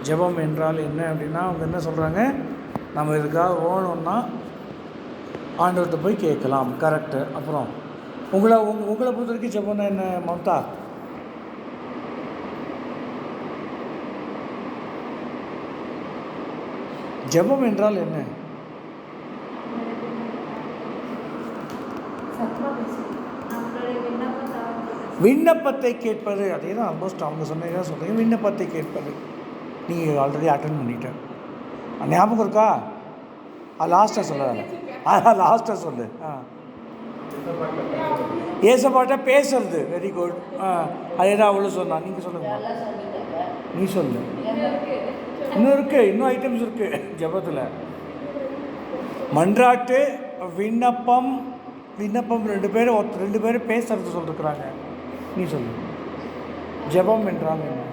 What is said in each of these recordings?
ஜெபம் என்றால் என்ன அப்படின்னா அவங்க என்ன சொல்கிறாங்க, நம்ம இதுக்காக ஓணுன்னா ஆண்டவர்கிட்ட போய் கேட்கலாம். கரெக்டு. அப்புறம் உங்களை பொறுத்த வரைக்கும் ஜெபம்னா என்ன மம்தா? ஜெபம் என்றால் என்ன? விண்ணப்பத்தை கேட்பது. அதே தான் ஆல்மோஸ்ட் அவங்க சொன்னதான் சொல்கிறீங்க. விண்ணப்பத்தை கேட்பது நீங்கள் ஆல்ரெடி அட்டன் பண்ணிட்டேன். ஞாபகம் இருக்கா? லாஸ்ட்டாக சொல்ல லாஸ்ட்டாக சொல்லு. ஏசப்பாட்ட பேசுறது. Very good. அதே தான் அவ்வளோ சொன்னா. நீங்கள் சொல்லுங்கள். நீ சொல்லு. இன்னும் இருக்குது, இன்னும் ஐட்டம்ஸ் இருக்குது ஜெபத்தில். மன்றாட்டு, விண்ணப்பம். ரெண்டு பேரும் பேசுறது சொல்லிருக்கிறாங்க. நீ சொல்லு. ஜெபம் என்றால் என்ன?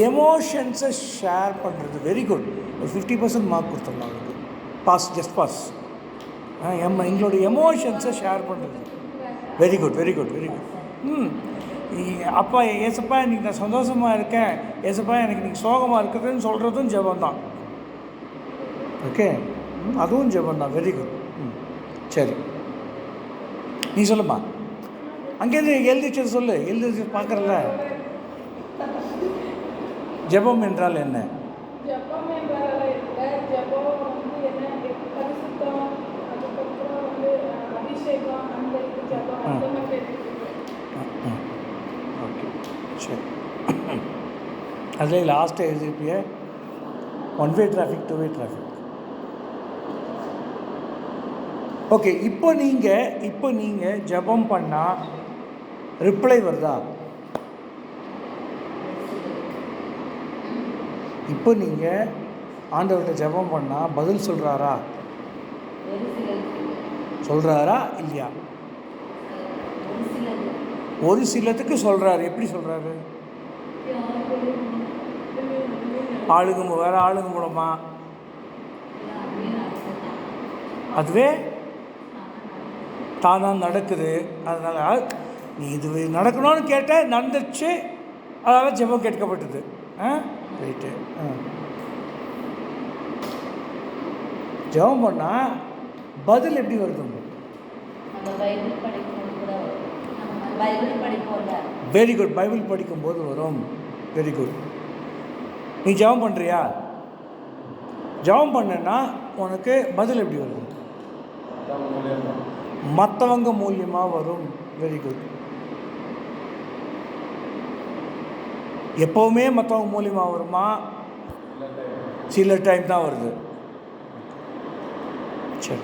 எமோஷன்ஸை ஷேர் பண்ணுறது. Very good. ஒரு 50% மார்க் கொடுத்துடலாம் அவருக்கு. Pass, just pass. எங்களுடைய எமோஷன்ஸை ஷேர் பண்ணுறது. Very good. அப்பா ஏசப்பா இன்றைக்கி நான் சந்தோஷமாக இருக்கேன், ஏசப்பா எனக்கு இன்றைக்கி சோகமாக இருக்குதுன்னு சொல்கிறதும் ஜெபந்தான். ஓகே, அதுவும் ஜெபந்தான். Very good. சரி, நீ சொல்லுமா. அங்கேருந்து எழுதிச்சது சொல்லு. எழுதி பார்க்குறல. ஜெபம் என்றால் என்ன? ஓகே, சரி. அதில் லாஸ்ட்டு எழுதிருப்பிய 1 way traffic, 2 way traffic. Okay, இப்போ நீங்கள் ஜெபம் பண்ணால் ரிப்ளை வருதா? இப்போ நீங்கள் ஆண்டவர்கிட்ட ஜெபம் பண்ணால் பதில் சொல்கிறாரா இல்லையா? ஒரு சிலத்துக்கு சொல்கிறாரு. எப்படி சொல்கிறாரு? வேறு ஆளுங்க மூலமா. அதுவே தானாக நடக்குது. அதனால் நீ இது நடக்கணும்னு கேட்ட, நடந்துச்சு. அதனால் ஜெபம் கேட்கப்பட்டது. ரைட்டு. ஜெபம் பண்ணால் பதில் எப்படி வருது? Very good. பைபிள் படிக்கும்போது வரும். Very good. நீ ஜெபம் பண்ணுறியா? ஜெபம் பண்ணனா உனக்கு பதில் எப்படி வரும்? மற்றவங்க மூலியமாக வரும். Very good. எப்போவுமே மற்றவங்க மூலியமாக வருமா? சில டைம் தான் வருது. சரி,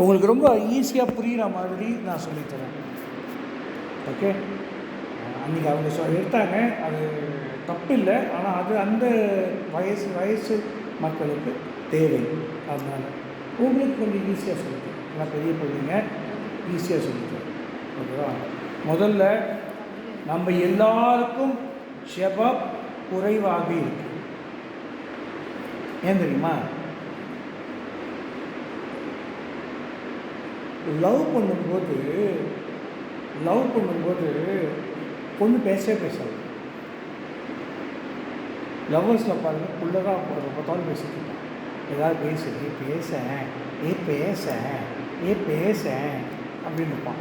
உங்களுக்கு ரொம்ப ஈஸியாக புரிகிற மாதிரி நான் சொல்லித்தரேன். ஓகே, அன்றைக்கி அவங்க எடுத்தாங்க, அது தப்பு இல்லை. ஆனால் அது அந்த வயசு மக்களுக்கு தேவை. அதனால் உங்களுக்கு கொஞ்சம் ஈஸியாக சொல்லித்தரேன். ஆனால் பெரிய பிள்ளைங்க ஈஸியாக சொல்லித்தரேன். ஓகேவா? முதல்ல நம்ம எல்லாருக்கும் ஜெபம் குறைவாக இருக்கு. ஏன் தெரியுமா? லவ் பண்ணும்போது பொண்ணு பேசாது. லவ்வர்ஸில் பாருங்கள், புள்ளதான் பார்த்தாலும் பேசிக்கிட்டான். ஏதாவது பேச அப்படின்னு இருப்பான்.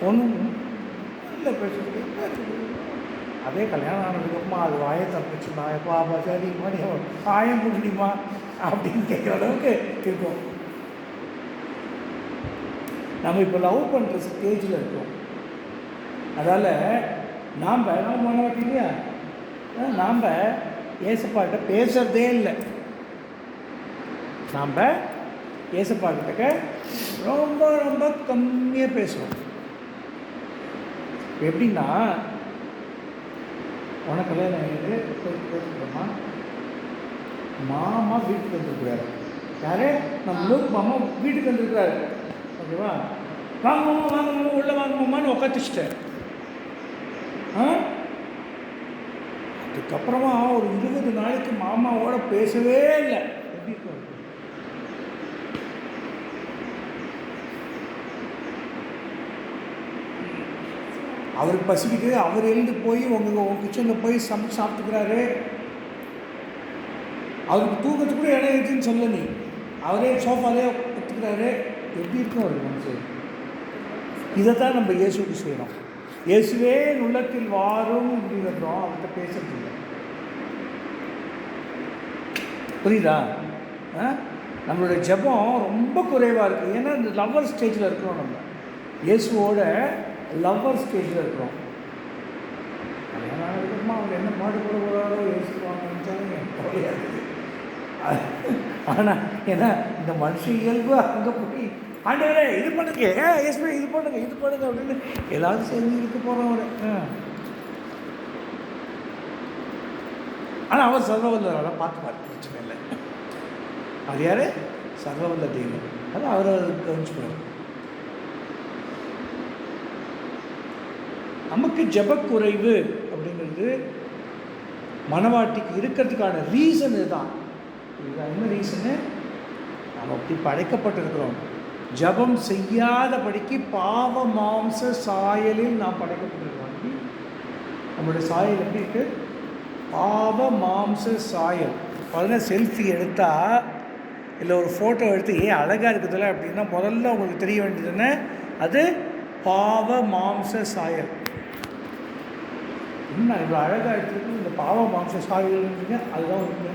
பொண்ணு இல்லை பேசுறது. அதே கல்யாணம் ஆனதுக்கப்புறமா அது வாயை தப்பிச்சுமா, எப்போ சரி மணி ஆயம் முடியுமா அப்படின்னு கேட்குற அளவுக்கு இருக்கும். நம்ம இப்போ லவ் பண்ணுற ஸ்டேஜில் இருக்கோம். அதால் நாம் மாணவர்கள் இல்லையா, நாம் ஏசப்பாக்கிட்ட பேசுகிறதே இல்லை. நாம் ஏசப்பாக்கிட்ட ரொம்ப ரொம்ப கம்மியாக பேசுவோம். எப்படின்னா, உனக்கு கல்யாணம் ஆகிடுது, பேசுகிறோமா, மாமா வீட்டுக்கு வந்துருக்குறாரு. யாரே நம்ம மாமா வீட்டுக்கு வந்துருக்குறாரு. ஓகேவா? வாங்க மாமா உள்ளே வாங்க மாமான்னு உட்காந்துச்சிட்டேன். அதுக்கப்புறமா ஒரு 20 நாளைக்கு மாமாவோட பேசவே இல்லை. எப்படி இருக்கும்? அவருக்கு பசிக்கிட்டு அவர் எழுந்து போய் உங்கள் கிச்சனில் போய் சமைச்சு சாப்பிட்டுக்கிறாரு. அவருக்கு தூக்கத்துக்கு கூட இடம் இருக்குன்னு சொல்ல, நீ அவரே சோஃபாலே ஒத்துக்கிறாரு. எப்படி இருக்கும் அவருக்கு மனசு? இதைத்தான் நம்ம இயேசுக்கு செய்யணும். இயேசுவே உள்ளத்தில் வாரும் அப்படிங்கிறோம், அவர்கிட்ட பேசுறது இல்லை. புரியுதா? நம்மளுடைய ஜெபம் ரொம்ப குறைவாக இருக்குது. ஏன்னா இந்த லவ்வர் ஸ்டேஜில் இருக்கிறோம். நம்ம இயேசுவோட லவ்வர் ஸ்டேஜில் இருக்கிறோம். அதனால் இருக்கிறோமா அவங்க என்ன பாடுபட போகிறாரோ இயேசுவாங்க. ஆனால் ஏன்னா இந்த மனுஷ இயல்பு அங்கே போய் ஆண்டவரே இது பண்ணுங்க, இயேசுவே இது பண்ணுங்க இது பண்ணுங்க அப்படின்னு எல்லாரும் சேர்ந்து இருக்க போகிறோம் அவர். ஆனால் அவர் சர்வவல்லவரெல்லாம் பார்த்து பிரச்சனை இல்லை. அது யார்? சர்வவல்ல தெய்வம். அது அவர் கவனிச்சுப்பார். நமக்கு ஜெபக்குறைவு அப்படிங்கிறது மனவாட்டிக்கு இருக்கிறதுக்கான ரீசன் இதுதான். இதுதான் என்ன ரீசனு? நம்ம அப்படி படைக்கப்பட்டிருக்கிறோம். ஜபம் செய்யாதபடிக்கு பாவ மாம்ச சாயலில் நாம் படைக்கப்பட்டிருக்கிறோம். நம்மளுடைய சாயல் எப்படி இருக்கு? பாவ மாம்ச சாயல். அதனால செல்ஃபி எடுத்தால் இல்லை ஒரு ஃபோட்டோ எடுத்து அழகாக இருக்குதுல்ல அப்படின்னா முதல்ல உங்களுக்கு தெரிய வேண்டியதுன்னு அது பாவ மாம்ச சாயல். இன்னும் இவ்வளோ அழகாக எடுத்துருக்கு இந்த பாவ மாம்ச சாயல்ன்றீங்க, அதுதான் உண்மை.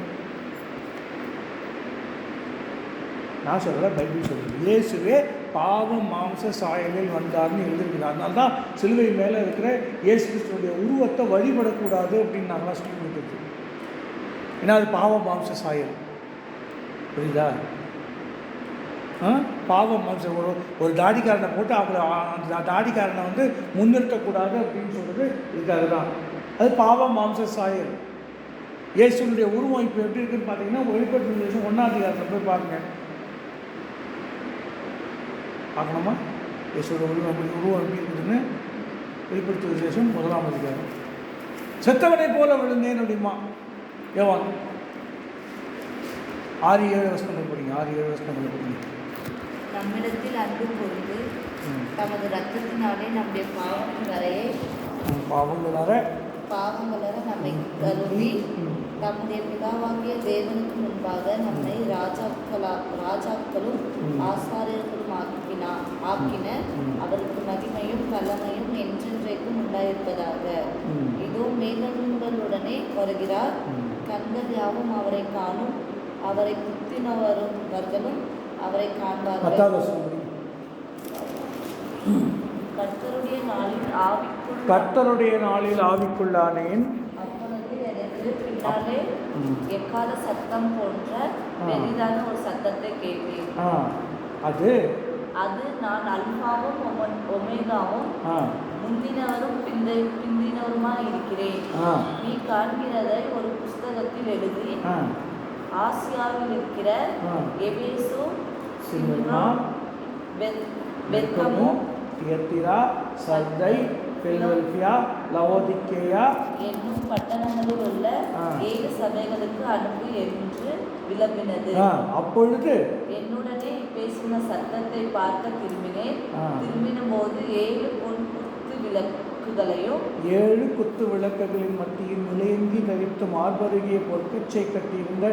நான் சொல்கிறேன், பைபிள் சொல்கிறது. இயேசுவே பாவ மாம்ச சாயலில் வந்தார்னு எழுதிருக்கிறார். அதனால தான் சிலுவை மேலே இருக்கிற இயேசு கிறிஸ்துவனுடைய உருவத்தை வழிபடக்கூடாது அப்படின்னு நாங்களாம் சொல்லி கொடுக்குறது. ஏன்னா அது பாவ மாம்ச சாயல். புரியுதா? பாவ மாம்சம். ஒரு தாடிக்காரனை போட்டு அவங்கள அந்த தாடிக்காரனை வந்து முன்னிறுத்தக்கூடாது அப்படின்னு சொல்கிறது இதுக்காக தான். அது பாவ மாம்ச சாயல். இயேசுனுடைய உருவம் இப்போ எப்படி இருக்குன்னு பார்த்தீங்கன்னா வெளிப்படுத்தும் விசேஷம் 1ஆம் அதிகாரத்தில் போய் பாருங்கள். பார்க்கணுமா? இயேசுவோட உருவம் எப்படி இருக்குதுன்னு வெளிப்படுத்தும் விசேஷம் 1ஆம் அதிகாரம். செத்தவனை போல விழுந்தேன் அப்படிமா யோவான் 6-7 வசனங்கள் படிங்க. 6-7 வசனங்கள் படிங்க. நம்மிடத்தில் அன்பு கூர்ந்து தமது ரத்தத்தினாலே நம்முடைய பாவங்களற நம்மை கருவி நம்முடைய பிதாவாகிய தேவனுக்கு முன்பாக நம்மை ராஜாக்களும் ஆசாரியர்களும் ஆக்கின அவருக்கு மகிமையும் வல்லமையும் என்றென்றைக்கும் உண்டாயிருப்பதாக. இதோ மேகங்களுடனே வருகிறார். கண்கள் யாவும் அவரை காணும். அவரை குத்தினவர்களும் அவரை காண்பார்கள். கர்த்தருடைய நாளில் ஆவிக்குள்ளானேன். அப்பொழுது எனக்கு பின்னாலே எக்கால சத்தம் போன்ற பெரிதான ஒரு சத்தத்தை கேட்டேன். அது நான் அல்பாவும் ஒமேகாவும் முந்தினவரும் பிந்தினவருமாய் இருக்கிறேன். நீ காண்கிறதை ஒரு புஸ்தகத்தில் எழுதி ஆசியாவில் இருக்கிற எபேசு, சிம்னா, பெர்கமு, தியத்திரா, சர்தை, பிலதெல்பியா, லவோதிக்கேயா என்னும் பட்டணங்களில் உள்ள 7 சபைகளுக்கு அனுப்பு என்று விளம்பினது. அப்பொழுது என்னுடனே பேசின சத்தத்தை பார்க்க திரும்பினேன். திரும்பின போது 7 பொன் குத்து விளக்குகளையும் 7 குத்து விளக்குகளின் மத்தியில் நிலையங்கி தரித்து மார்பருகிய பொற்கச்சை கட்டியிருந்த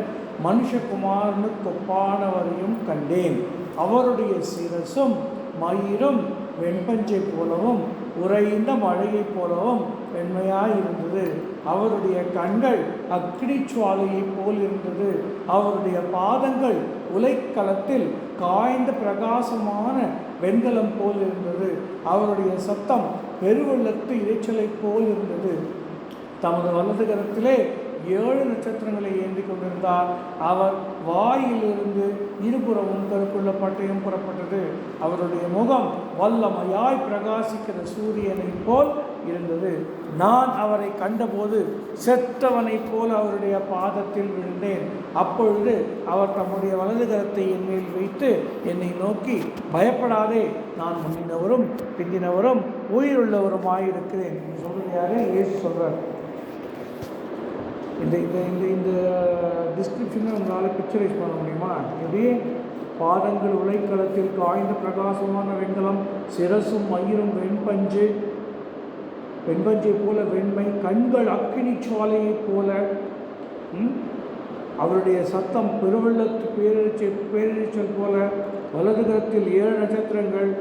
மனுஷகுமாரனுக்கு ஒப்பானவரையும் கண்டேன். அவருடைய சிரசும் மயிரும் வெண்பஞ்சை போலவும் உறைந்த மழையைப் போலவும் வெண்மையாயிருந்தது. அவருடைய கண்கள் அக்னி சுவாலையைப் போல் இருந்தது. அவருடைய பாதங்கள் உலைக்களத்தில் காய்ந்த பிரகாசமான வெண்கலம் போல் இருந்தது. அவருடைய சத்தம் பெருவெள்ளத்து இரைச்சலைப் போல் இருந்தது. தமது வலது கரத்திலே 7 நட்சத்திரங்களை ஏந்தி கொண்டிருந்தார். அவர் வாயிலிருந்து இருபுறமும் கருப்புள்ள பட்டயம் புறப்பட்டது. அவருடைய முகம் வல்லமையாய் பிரகாசிக்கிற சூரியனை போல் இருந்தது. நான் அவரை கண்டபோது செத்தவனைப் போல் அவருடைய பாதத்தில் விழுந்தேன். அப்பொழுது அவர் தம்முடைய வலது கரத்தை என் மேல் வைத்து என்னை நோக்கி, பயப்படாதே, நான் முந்தினவரும் பிந்தினவரும் உயிருள்ளவருமாயிருக்கிறேன். சொல்றது யாரு? இயேசு சொல்றார். இந்த இந்த இந்த இந்த டிஸ்கிரிப்ஷனை உங்களால் பிக்சரைஸ் பண்ண முடியுமா? எப்படி? பாதங்கள் உலைக்களத்தில் காய்ந்த பிரகாசமான வெண்கலம், சிரசும் மயிரும் வெண்பஞ்சு, வெண்பஞ்சை போல வெண்மை, கண்கள் அக்கினி சுவாலையைப் போல. அவருடைய சத்தம் பெருவெள்ளத்து பேரிரைச்சல் போல, வலதுகரத்தில் 7 நட்சத்திரங்கள்,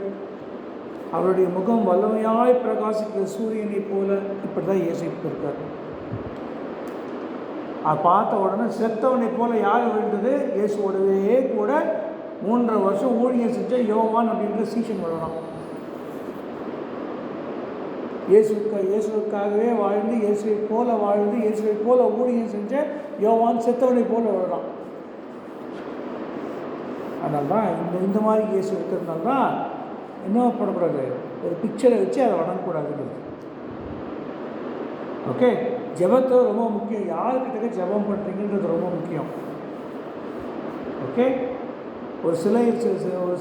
அவருடைய முகம் வல்லமையாய் பிரகாசிக்கிற சூரியனைப் போல. இப்படி தான் இயேசு இருக்கார். அதை பார்த்த உடனே செத்தவனை போல யார் விழுந்தது? இயேசுவோடவே கூட 3.5 வருஷம் ஊழியம் செஞ்ச யோவான் அப்படின்ற சீஷன் வரலாம். இயேசுக்காகவே வாழ்ந்து, இயேசுவை போல வாழ்ந்து, இயேசுவை போல ஊழியம் செஞ்ச யோவான் செத்தவனை போல வரலாம். அதனால தான் இந்த மாதிரி இயேசு இருக்கிறதுனால தான் என்ன பண்ணக்கூடாது, ஒரு பிக்சரை வச்சு அதை வணங்கக்கூடாதுங்கிறது. ஓகே, ஜெபத்தை ரொம்ப முக்கியம். யாருக்கிட்ட ஜெபம் பண்ணுறீங்கன்றது ரொம்ப முக்கியம். ஓகே, ஒரு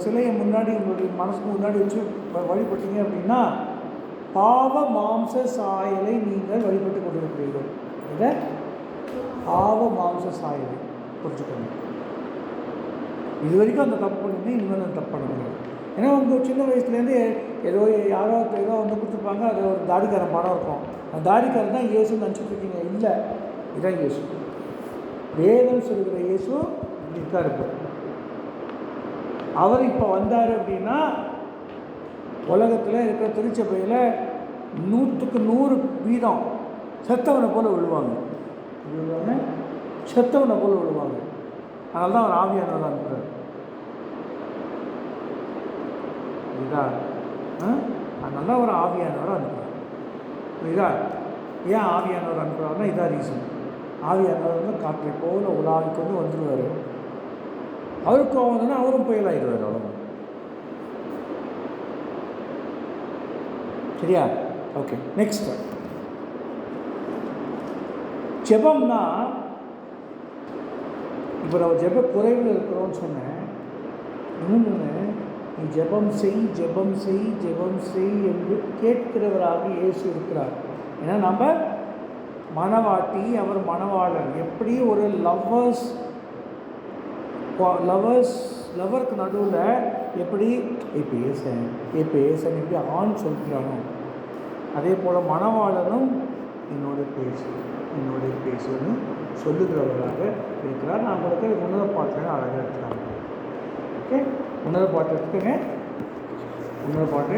சிலையை முன்னாடி உங்களுடைய மனசுக்கு முன்னாடி வச்சு வழிபட்டீங்க அப்படின்னா பாவ மாம்ச சாயலை நீங்கள் வழிபட்டு கொண்டிருக்கிறீர்கள். இதை பாவ மாம்ச சாயலை புரிஞ்சுக்கணும். இது வரைக்கும் அந்த தப்பு பண்ணுங்க, இனிமேல் அந்த தப்பு பண்ண முடியாது. ஏன்னா உங்கள் சின்ன வயசுலேருந்து யாரோ வந்து கொடுத்துருப்பாங்க, அது ஒரு தாடிக்காரன் படம் இருக்கும். அந்த தாடிக்காரன் தான் இயேசுன்னு நினச்சிட்ருக்கீங்க. இல்லை, இதுதான் இயேசு. வேதம் சொல்கிற இயேசு இருக்கார். இப்போ அவர் இப்போ வந்தார் அப்படின்னா உலகத்தில் இருக்கிற திருச்சபையில் 100க்கு 100% செத்தவனை போல் விழுவாங்க. செத்தவனை போல் விழுவாங்க. அதனால தான் அவர் ஆவியானவர் அனுப்புகிறார். புரியுதா? அதனால தான் அவர் ஆவியானவர் அனுப்புகிறார். புரியுதா? ஏன் ஆவியானவர் அனுப்புகிறாருன்னா இதான் ரீசன். ஆவியானவர் வந்து காற்றை போல உலாவிக்கு வந்து வந்துடுவார். அவருக்கு வந்தோன்னா அவரும் புயலாகிடுவார். அவ்வளோ. சரியா? ஓகே, நெக்ஸ்ட் ஜெபம்னா, இப்போ நம்ம ஜெப குறைவில் இருக்கிறோன்னு சொன்னேன். இன்னொன்று, நீ ஜெபம் செய் ஜெபம் செய் ஜெபம் செய் என்று கேட்கிறவராக இயேசு இருக்கிறார். ஏன்னா நம்ம மணவாட்டி, அவர் மணவாளர். எப்படி ஒரு லவருக்கு நடுவில் எப்படி இப்போ ஏசன் எப்படி ஆண் சொல்கிறானோ, அதே போல் மணவாளனும் என்னோட பேசுன்னு சொல்லுகிறவராக இருக்கிறார். நான் உங்களுக்கு உன்னத பாட்டில் அழகாக இருக்கிறாங்க. ஓகே, உன்னத பாட்டு எடுத்துக்கங்க. உன்னத பாட்டு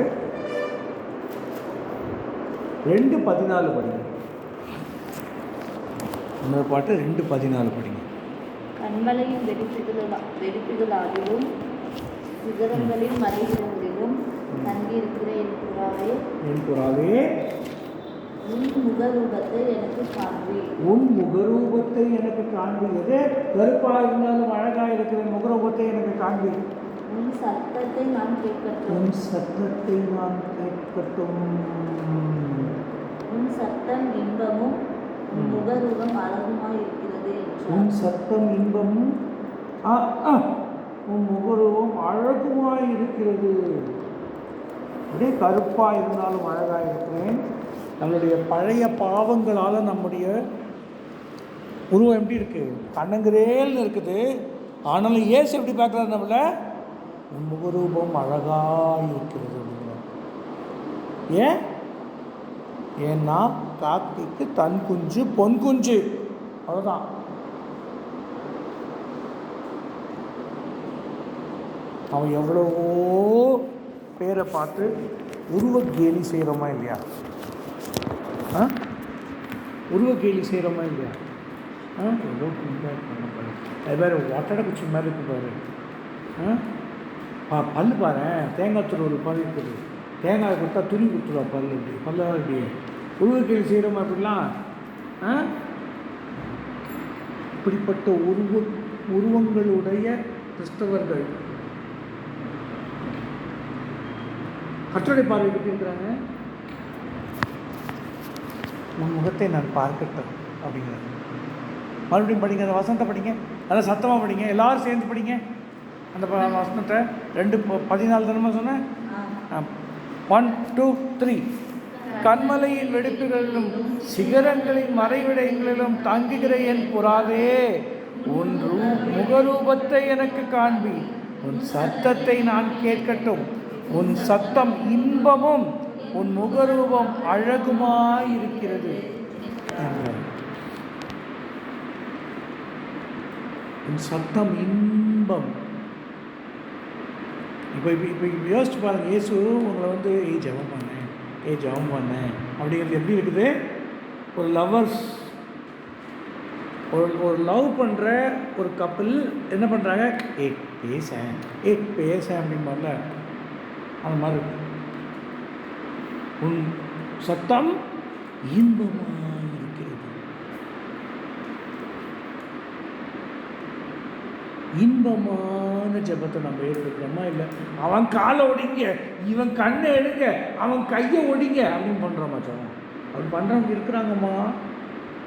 2:14 படிங்க. உன்னத பாட்டு 2:14 படிங்க. கண்மலையின் வெடிப்புகளாகவும் சிகரங்களின் மறைவிடங்களிலும் தங்கியிருக்கிற என் புறாவே உன் முகரூபத்தை எனக்கு காண்பி. எதே கருப்பாக இருந்தாலும் அழகாக இருக்கிற முகரூபத்தை எனக்கு காண்பி. உன் சத்தத்தை நான் கேட்கட்டும். உன் சத்தம் இன்பமும் உன் முகரூபம் அழகுமாய் இருக்கிறது. உன் சத்தம் இன்பமும் உன் முகரூபம் அழகுமாய் இருக்கிறது. அப்படியே கருப்பாக இருந்தாலும் அழகாக இருக்கிறேன். நம்மளுடைய பழைய பாவங்களால் நம்முடைய உருவம் எப்படி இருக்குது? கண்ணங்குரேல்னு இருக்குது. ஆனாலும் இயேசு எப்படி பார்க்குறாரு நம்மளை? உன் முகரூபம் அழகாக இருக்கிறது. ஏன்னா காக்கைக்கு தன் குஞ்சு பொன் குஞ்சு, அவ்வளோதான். அவன் எவ்வளவோ பேரை பார்த்து உருவக்கேலி செய்கிறோமா இல்லையா? உருவக்கேலி செய்கிறோமா இல்லையா? எவ்வளோ கிண்டாக பண்ண அது வேறு ஒட்டடை குச்சி மாதிரி இருக்கு பாரு. பல் பாரு, தேங்காய் துருவல் பல் இருக்குது. தேங்காய் கொடுத்தா துணி கொடுத்துருவா பல். இப்படி பல்லாக இப்படி உருவக்கேலி செய்கிறோமா அப்படிலாம்? இப்படிப்பட்ட உருவங்களுடைய கிறிஸ்தவர்கள் கற்றடை பார்வை எப்படி இருக்கிறாங்க? உன் முகத்தை நான் பார்க்கட்டும் அப்படிங்கிறாங்க. மறுபடியும் படிங்க, அந்த வசனத்தை படிங்க, நல்லா சத்தமாக படிங்க, எல்லோரும் சேர்ந்து படிங்க அந்த வசனத்தை. 2:14 தானே சொன்னேன். 1 2 3. கண்மலையின் வெடிப்புகளிலும் சிகரங்களின் மறைவிடங்களிலும் தங்குகிற என் புறாவே, உன் முகரூபத்தை எனக்கு காண்பி. உன் சத்தத்தை நான் கேட்கட்டும். உன் சத்தம் இன்பமும் உன் முகரூபம் அழகுமாய் இருக்கிறது என்றார். உன் சத்தம் இன்பம். இப்போ இப்போ இப்போ யோசிச்சு பாருங்கள், இயேசு உங்களை வந்து ஜெபம் பண்ணேன் அப்படிங்கிறது எப்படி இருக்குது? ஒரு லவ்வர்ஸ், ஒரு லவ் பண்ணுற ஒரு கப்பிள் என்ன பண்ணுறாங்க? பேச அப்படிம்பார்ல, அந்த மாதிரி இருக்கு. உன் சத்தம் இன்பமாக இருக்கிறது. இன்பமான ஜெபத்தை நம்ம ஏற்படுத்துகிறோமா? இல்லை அவன் காலை ஒடிங்க, இவன் கண்ணை எடுங்க, அவன் கையை ஒடிங்க அப்படின்னு பண்ணுறோமா ஜெபம்? அப்படி பண்ணுறவங்க இருக்கிறாங்கம்மா,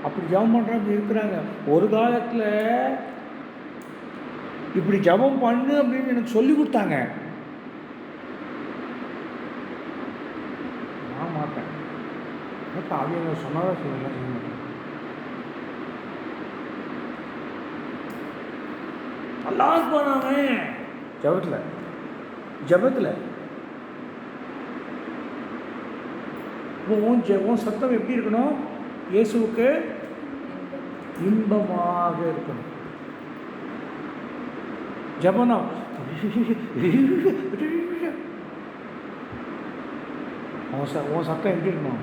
அப்படி ஜெபம் பண்ணுறவங்க இருக்கிறாங்க. ஒரு காலத்தில் இப்படி ஜெபம் பண்ணு அப்படின்னு எனக்கு சொல்லி கொடுத்தாங்க. நான் மாட்டேன், அப்போ அவங்க சொன்னதான் சொல்லலாம், செய்ய மாட்டேன். நல்லா இருப்பானாங்க ஜபத்தில். உன் சத்தம் எப்படி இருக்கணும்? இயேசுவுக்கு இன்பமாக இருக்கணும். ஜபனா உன் சத்தம் எப்படி இருக்கணும்?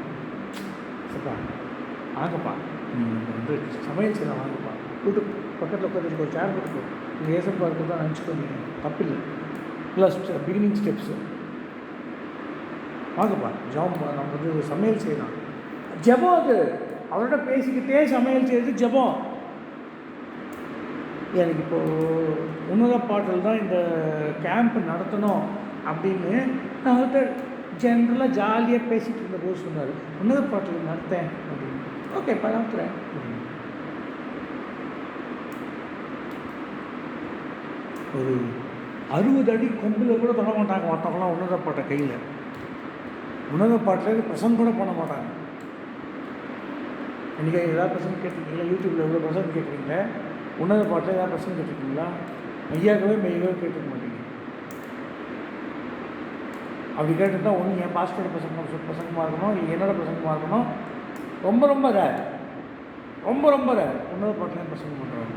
சப்பா வாங்கப்பா, வந்து சமையல் செய்யலாம், வாங்கப்பா, கூட்டு பக்கத்தில் உட்காந்துட்டு ஒரு சேர் போட்டுக்கோ, நீங்கள் ஏசப்பா இருக்கிறது தான் நினச்சிக்கோங்க, தப்பில்லை. ப்ளஸ் பிகினிங் ஸ்டெப்ஸு, வாங்கப்பா ஜபம், நம்ம வந்து சமையல் செய்யலாம். ஜபம் அது அவரோட பேசிக்கிட்டே சமையல் செய்கிறது ஜபம். எனக்கு இப்போது உன்னத பாட்டில் தான் இந்த கேம்ப் நடத்தணும் அப்படின்னு நான் அவர்கிட்ட ஜென்ரலாக ஜாலியாக பேசிகிட்டு இருந்தபோது சொன்னார், உன்னத பாட்டில் நடத்தேன் அப்படின்னு. ஓகே நடத்துகிறேன். ஒரு 60 அடி கொம்பில் கூட தொட மாட்டாங்க மற்றவங்களாம் உன்னத பாட்டை கையில். உன்னத பாட்டில் பிரசங்கம் கூட பண்ண மாட்டாங்க. இன்றைக்கி ஏதாவது பிரசங்கம் கேட்டிருக்கீங்களா? யூடியூப்பில் எவ்வளோ பிரசங்கம் கேட்குறீங்களே, உன்னத பாட்டில் ஏதாவது பிரசங்கம் கேட்டிருக்கீங்களா? மெய்யாகவே கேட்டுக்க மாட்டீங்க. அப்படி கேட்டுருந்தா ஒன்று என் பாஸ்டோட பிரசங்கமாக இருக்கணும், இல்லை என்னோட பிரசங்கமாக இருக்கணும். ரொம்ப ரேர், ரொம்ப ரேர் உன்னத பாட்டிலையும் பிரசங்கம் பண்ணுறாங்க.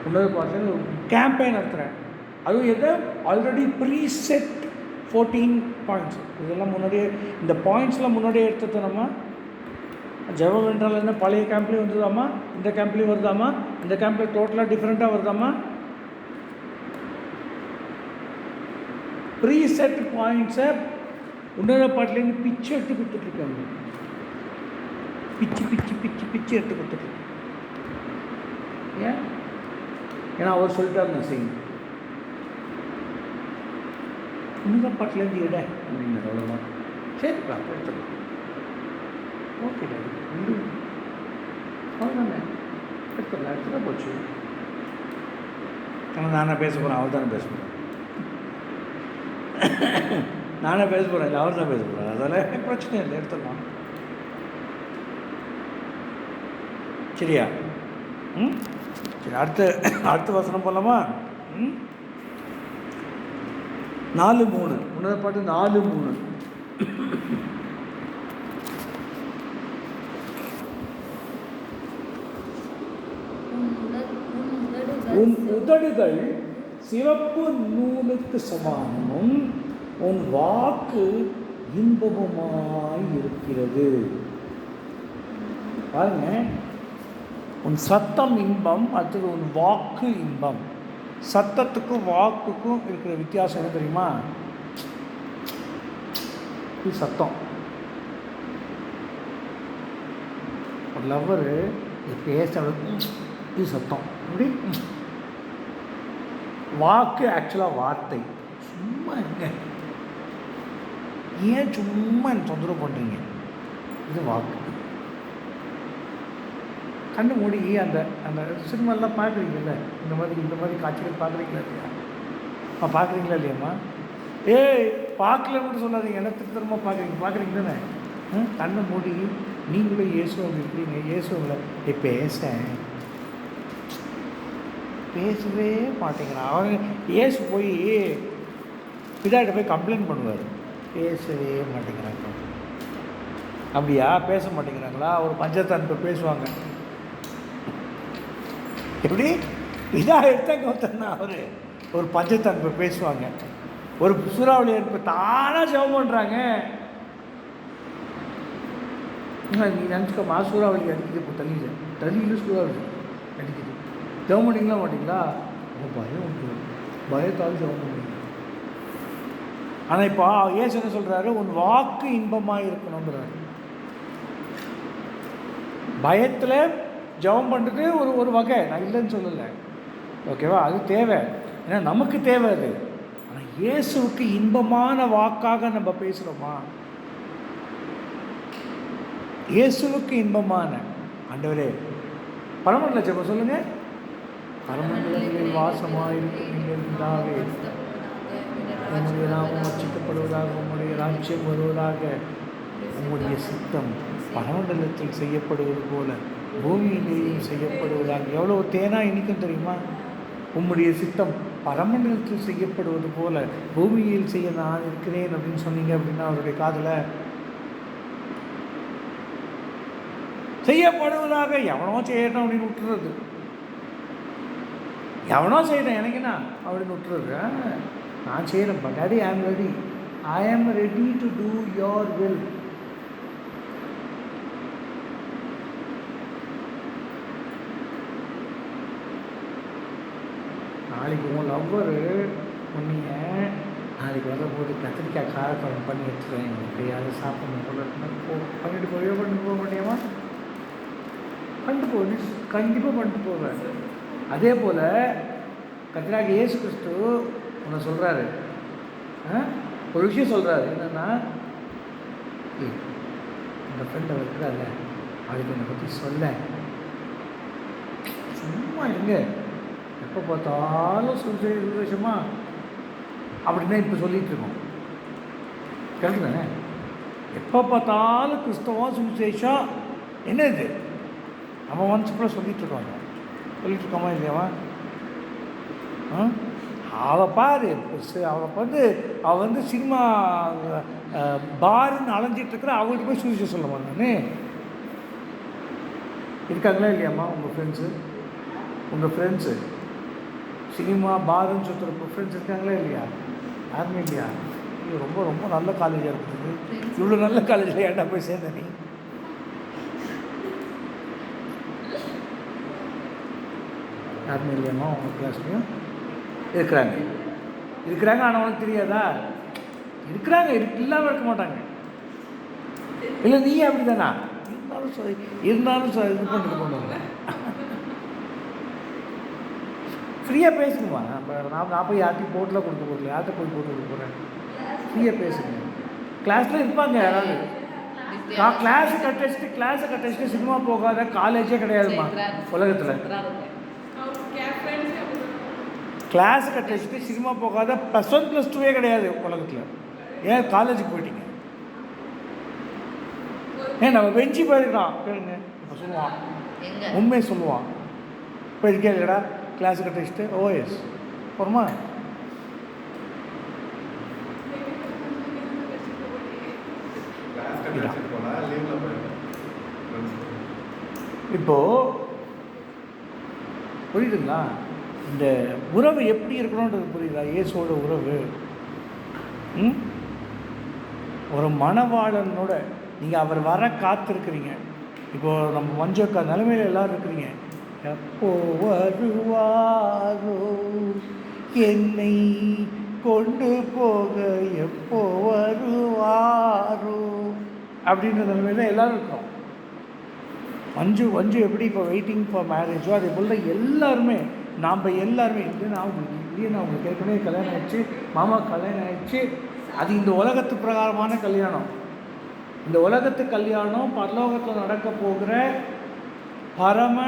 உன்னத பாட்டில் ஒரு கேம்பே நடத்துகிறேன். அதுவும் எதை ஆல்ரெடி ப்ரீசெட் 14 பாயிண்ட்ஸ். இதெல்லாம் முன்னாடியே, இந்த பாயிண்ட்ஸ்லாம் முன்னாடியே எடுத்துட்டு நம்ம ஜெபம் என்றால் என்ன, பழைய கேம்ப்லேயும் வந்துதாம்மா, இந்த கேம்ப்லேயும் வருதாம்மா, இந்த கேம்பில் டோட்டலாக டிஃப்ரெண்ட்டாக வருதாம்மா. ப்ரீசெட் பாயிண்ட்ஸை உன்னத பாட்டிலேருந்து பிச்சு எடுத்து கொடுத்துட்ருக்காங்க. பிச்சு எடுத்து கொடுத்துட்ருக்கேன். ஏன்னா அவர் சொல்லிட்டார் நான் செய்யணும். உன்னத பாட்டிலேருந்து இட அப்படின்னு அவ்வளோதான். சரிப்பா எடுத்துக்கலாம், ஓகே டாடி உண்டு, அவ்வளோதானே எடுத்துடலாம், எடுத்துதான் போச்சு. ஆனால் நானே பேச போகிறேன், அவர் தானே பேச போகிறேன். நானே பேச போகிறேன், இல்லை அவர் தான் பேச போகிறேன். அதெல்லாம் பிரச்சனை இல்லை, எடுத்துடலாம். சரியா? சரி, அடுத்த வசனம் போகலாமா? 4:3 உன்னத பாட்டு 4:3. உன் உதடுகள் சிவப்பு நூலுக்கு சமானமும் உன் வாக்கு இன்பமுமாய் இருக்கிறது. பாருங்க, உன் சத்தம் இன்பம், அடுத்தது உன் வாக்கு இன்பம். சத்தத்துக்கும் வாக்குக்கும் இருக்கிற வித்தியாசம் என்ன தெரியுமா? இது சத்தம். ஒரு லவ்வரு பேச, இது சத்தம். அப்படி வாக்கு ஆக்சுவலாக வார்த்தை. சும்மா இருங்க, ஏன் சும்மா தொந்தரவு பண்ணுறீங்க? இது வாக்கு. கண்ணு மூடி அந்த அந்த சினிமாலாம் பார்க்குறீங்கல்ல, இந்த மாதிரி காட்சிகள் பார்க்குறீங்களா இல்லையா? பார்க்குறீங்களா இல்லையாம்மா? ஏய் பார்க்கலன்னு சொல்லாதீங்க, என்ன திருத்தரமாக பார்க்குறீங்க தானே? கண்ணை மூடி நீங்களும் இயேசுவை இருக்கிறீங்க, இயேசுவில் பேசவே மாட்டேங்கிறான். அவங்க இயேசு போய் பிதாட்ட போய் கம்ப்ளைண்ட் பண்ணுவார். பேசவே மாட்டேங்கிறாங்க. அப்படியா? பேச மாட்டேங்கிறாங்களா? ஒரு பஞ்சத்தன்பை பேசுவாங்க. எப்படி இதாக எடுத்தாங்க ஒருத்தன்னா அவர் ஒரு பஞ்சத்தன்பை பேசுவாங்க. ஒரு சூறாவளி அனுப்ப தானாக ஜெபம் பண்ணுறாங்க. நீ நினச்சிக்கோமா, சூறாவளி அடிக்குது, இப்போ தண்ணியில் சூறாவளி அடிக்குது, ஜெபம் பண்ணிங்களா மாட்டிங்களா? பயம் உண்டு, பயத்தால் ஜெபம் பண்ணுவீங்க. ஆனால் இப்போ ஏசு என்ன சொல்கிறாரு? உன் வாக்கு இன்பமாக இருக்கணுங்கிறாரு. பயத்தில் ஜெபம் பண்ணுறது ஒரு வகை, நான் இல்லைன்னு சொல்லலை, ஓகேவா? அது தேவை, ஏன்னா நமக்கு தேவை அது. ஆனால் இயேசுவுக்கு இன்பமான வாக்காக நம்ம பேசுகிறோமா? இயேசுவுக்கு இன்பமான ஆண்டவரே, பரமண்டல ஜெபம் சொல்லுங்கள். பரமண்டலங்களில் வாசமாக இருக்கும் எங்கள் பிதாவே, உம்முடைய நாமம் அர்ச்சிக்கப்படுவதாக, உம்முடைய ராஜ்யம் வருவதாக, உம்முடைய சித்தம் பரமண்டலத்தில் செய்யப்படுவது போல பூமியிலேயும் செய்யப்படுவதாக. எவ்வளோ தேனா இனிக்கும் தெரியுமா? உம்முடைய சித்தம் பரமண்டலத்தில் செய்யப்படுவது போல பூமியில் செய்ய நான் இருக்கிறேன் அப்படின்னு சொன்னீங்க அப்படின்னா அவருடைய காதில் செய்யப்படுவதாக. எவனோ செய்யணும் அப்படின்னு விட்டுறது, எவனோ செய்யணும் எனக்குன்னா அப்படின்னு விட்டுறது. நான் செய்கிறேன், but daddy I am ready to two your will. நாளைக்கு உன் லவ்வர் உன்னைய நாளைக்கு வரபோது கத்திரிக்காய் காரக்குழம்பு பண்ணி வச்சுருவேன், எனக்கு அதை சாப்பிடணும் போல பண்ணிட்டு போக முடியுமா? பண்ணிட்டு போவேன், கண்டிப்பாக பண்ணிட்டு போவேன். அதே போல் கர்த்தராகிய இயேசு கிறிஸ்து உன்னை சொல்கிறாரு, ஒரு விஷயம் சொல்கிறாரு. என்னென்னா, இந்த ஃப்ரெண்ட் அவர் இருக்கிறார்ல, அதுக்கு என்னை பற்றி சொல்ல, சும்மா இருங்க, எப்போ பார்த்தாலும் சுவிசேஷமா அப்படின்னா இப்போ சொல்லிகிட்டு இருக்கோம். கரெக்டு தானே? எப்போ பார்த்தாலும் கிறிஸ்தவம் சுவிசேஷம் என்ன இது நம்ம மனசுக்குள்ளே சொல்லிகிட்ருக்கோங்க. சொல்லிகிட்ருக்கோமா இல்லையாவா? அவள் பாரு, அவள் வந்து சினிமா பாருன்னு அலைஞ்சிட்ருக்குற, அவங்கள்ட்ட போய் சுவிசேஷம் சொல்ல மாட்டேன்னு இருக்காங்களா இல்லையாம்மா? உங்கள் ஃப்ரெண்ட்ஸு சினிமா பாருன்னு சுற்றுற ஃப்ரெண்ட்ஸ் இருக்காங்களா இல்லையா? யாருமே இல்லையா? இது ரொம்ப ரொம்ப நல்ல காலேஜாக இருக்குது. இவ்வளோ நல்ல காலேஜில் ஏன்டா போய் சேர்ந்த நீ? யாருமே இல்லையாம்மா உங்கள் கிளாஸ்லேயும்? இருக்கிறாங்க ஆனால் உனக்கு தெரியாதா? இருக்கிறாங்க, இல்லாமல் இருக்க மாட்டாங்க. இல்லை நீ அப்படி தானா? இருந்தாலும் இது பண்ணிட்டு போகணும்ல, ஃப்ரீயாக பேசுங்கம்மா. நான் போய் யார்ட்டையும் போட்டில் கொடுக்க போகல, யார்கிட்ட போய் போட்டு கொடுக்க போகிறேன்? ஃப்ரீயாக பேசுங்க. கிளாஸில் இருப்பாங்க யாராவது. கிளாஸை கட்டடிச்சுட்டு சினிமா போகாத காலேஜே கிடையாதுமா உலகத்தில். கிளாஸை கட்டடிச்சுட்டு சினிமா போகாத +1 +2 கிடையாது உலகத்தில். ஏன் காலேஜுக்கு போயிட்டீங்க? நம்ம பெஞ்சு போயிருக்கான் கேளுங்க, இப்போ சொல்லுவான், உண்மையை சொல்லுவான். போயிருக்கே இல்லைடா கிளாஸு கட்டடிச்சுட்டு ஓஎஸ் போகிறோமா? இப்போது புரியுதுங்களா? இந்த உறவு எப்படி இருக்கணுன்றது புரியுதா? இயேசுவோட உறவு ஒரு மணவாளனோட நீங்கள் அவர் வர காத்திருக்கிறீங்க. இப்போது நம்ம மஞ்சக்கா நிலைமையில் எல்லோரும் இருக்கிறீங்க. எப்போ வருவாரோ என்னை கொண்டு போக, எப்போ வருவாரோ அப்படின்ற நிலைமையில் எல்லோரும் இருக்கோம். மஞ்சு எப்படி இப்போ வெயிட்டிங் ஃபார் மேரேஜோ அதே போல் எல்லாருமே நாம் எல்லாருமே இல்லைன்னா அவங்களுக்கு ஏற்கனவே கல்யாணம் ஆகிடுச்சு, மாமா கல்யாணம் ஆகிடுச்சு. அது இந்த உலகத்து பிரகாரமான கல்யாணம். இந்த உலகத்து கல்யாணம் பரலோகத்தில் நடக்க போகிற பரம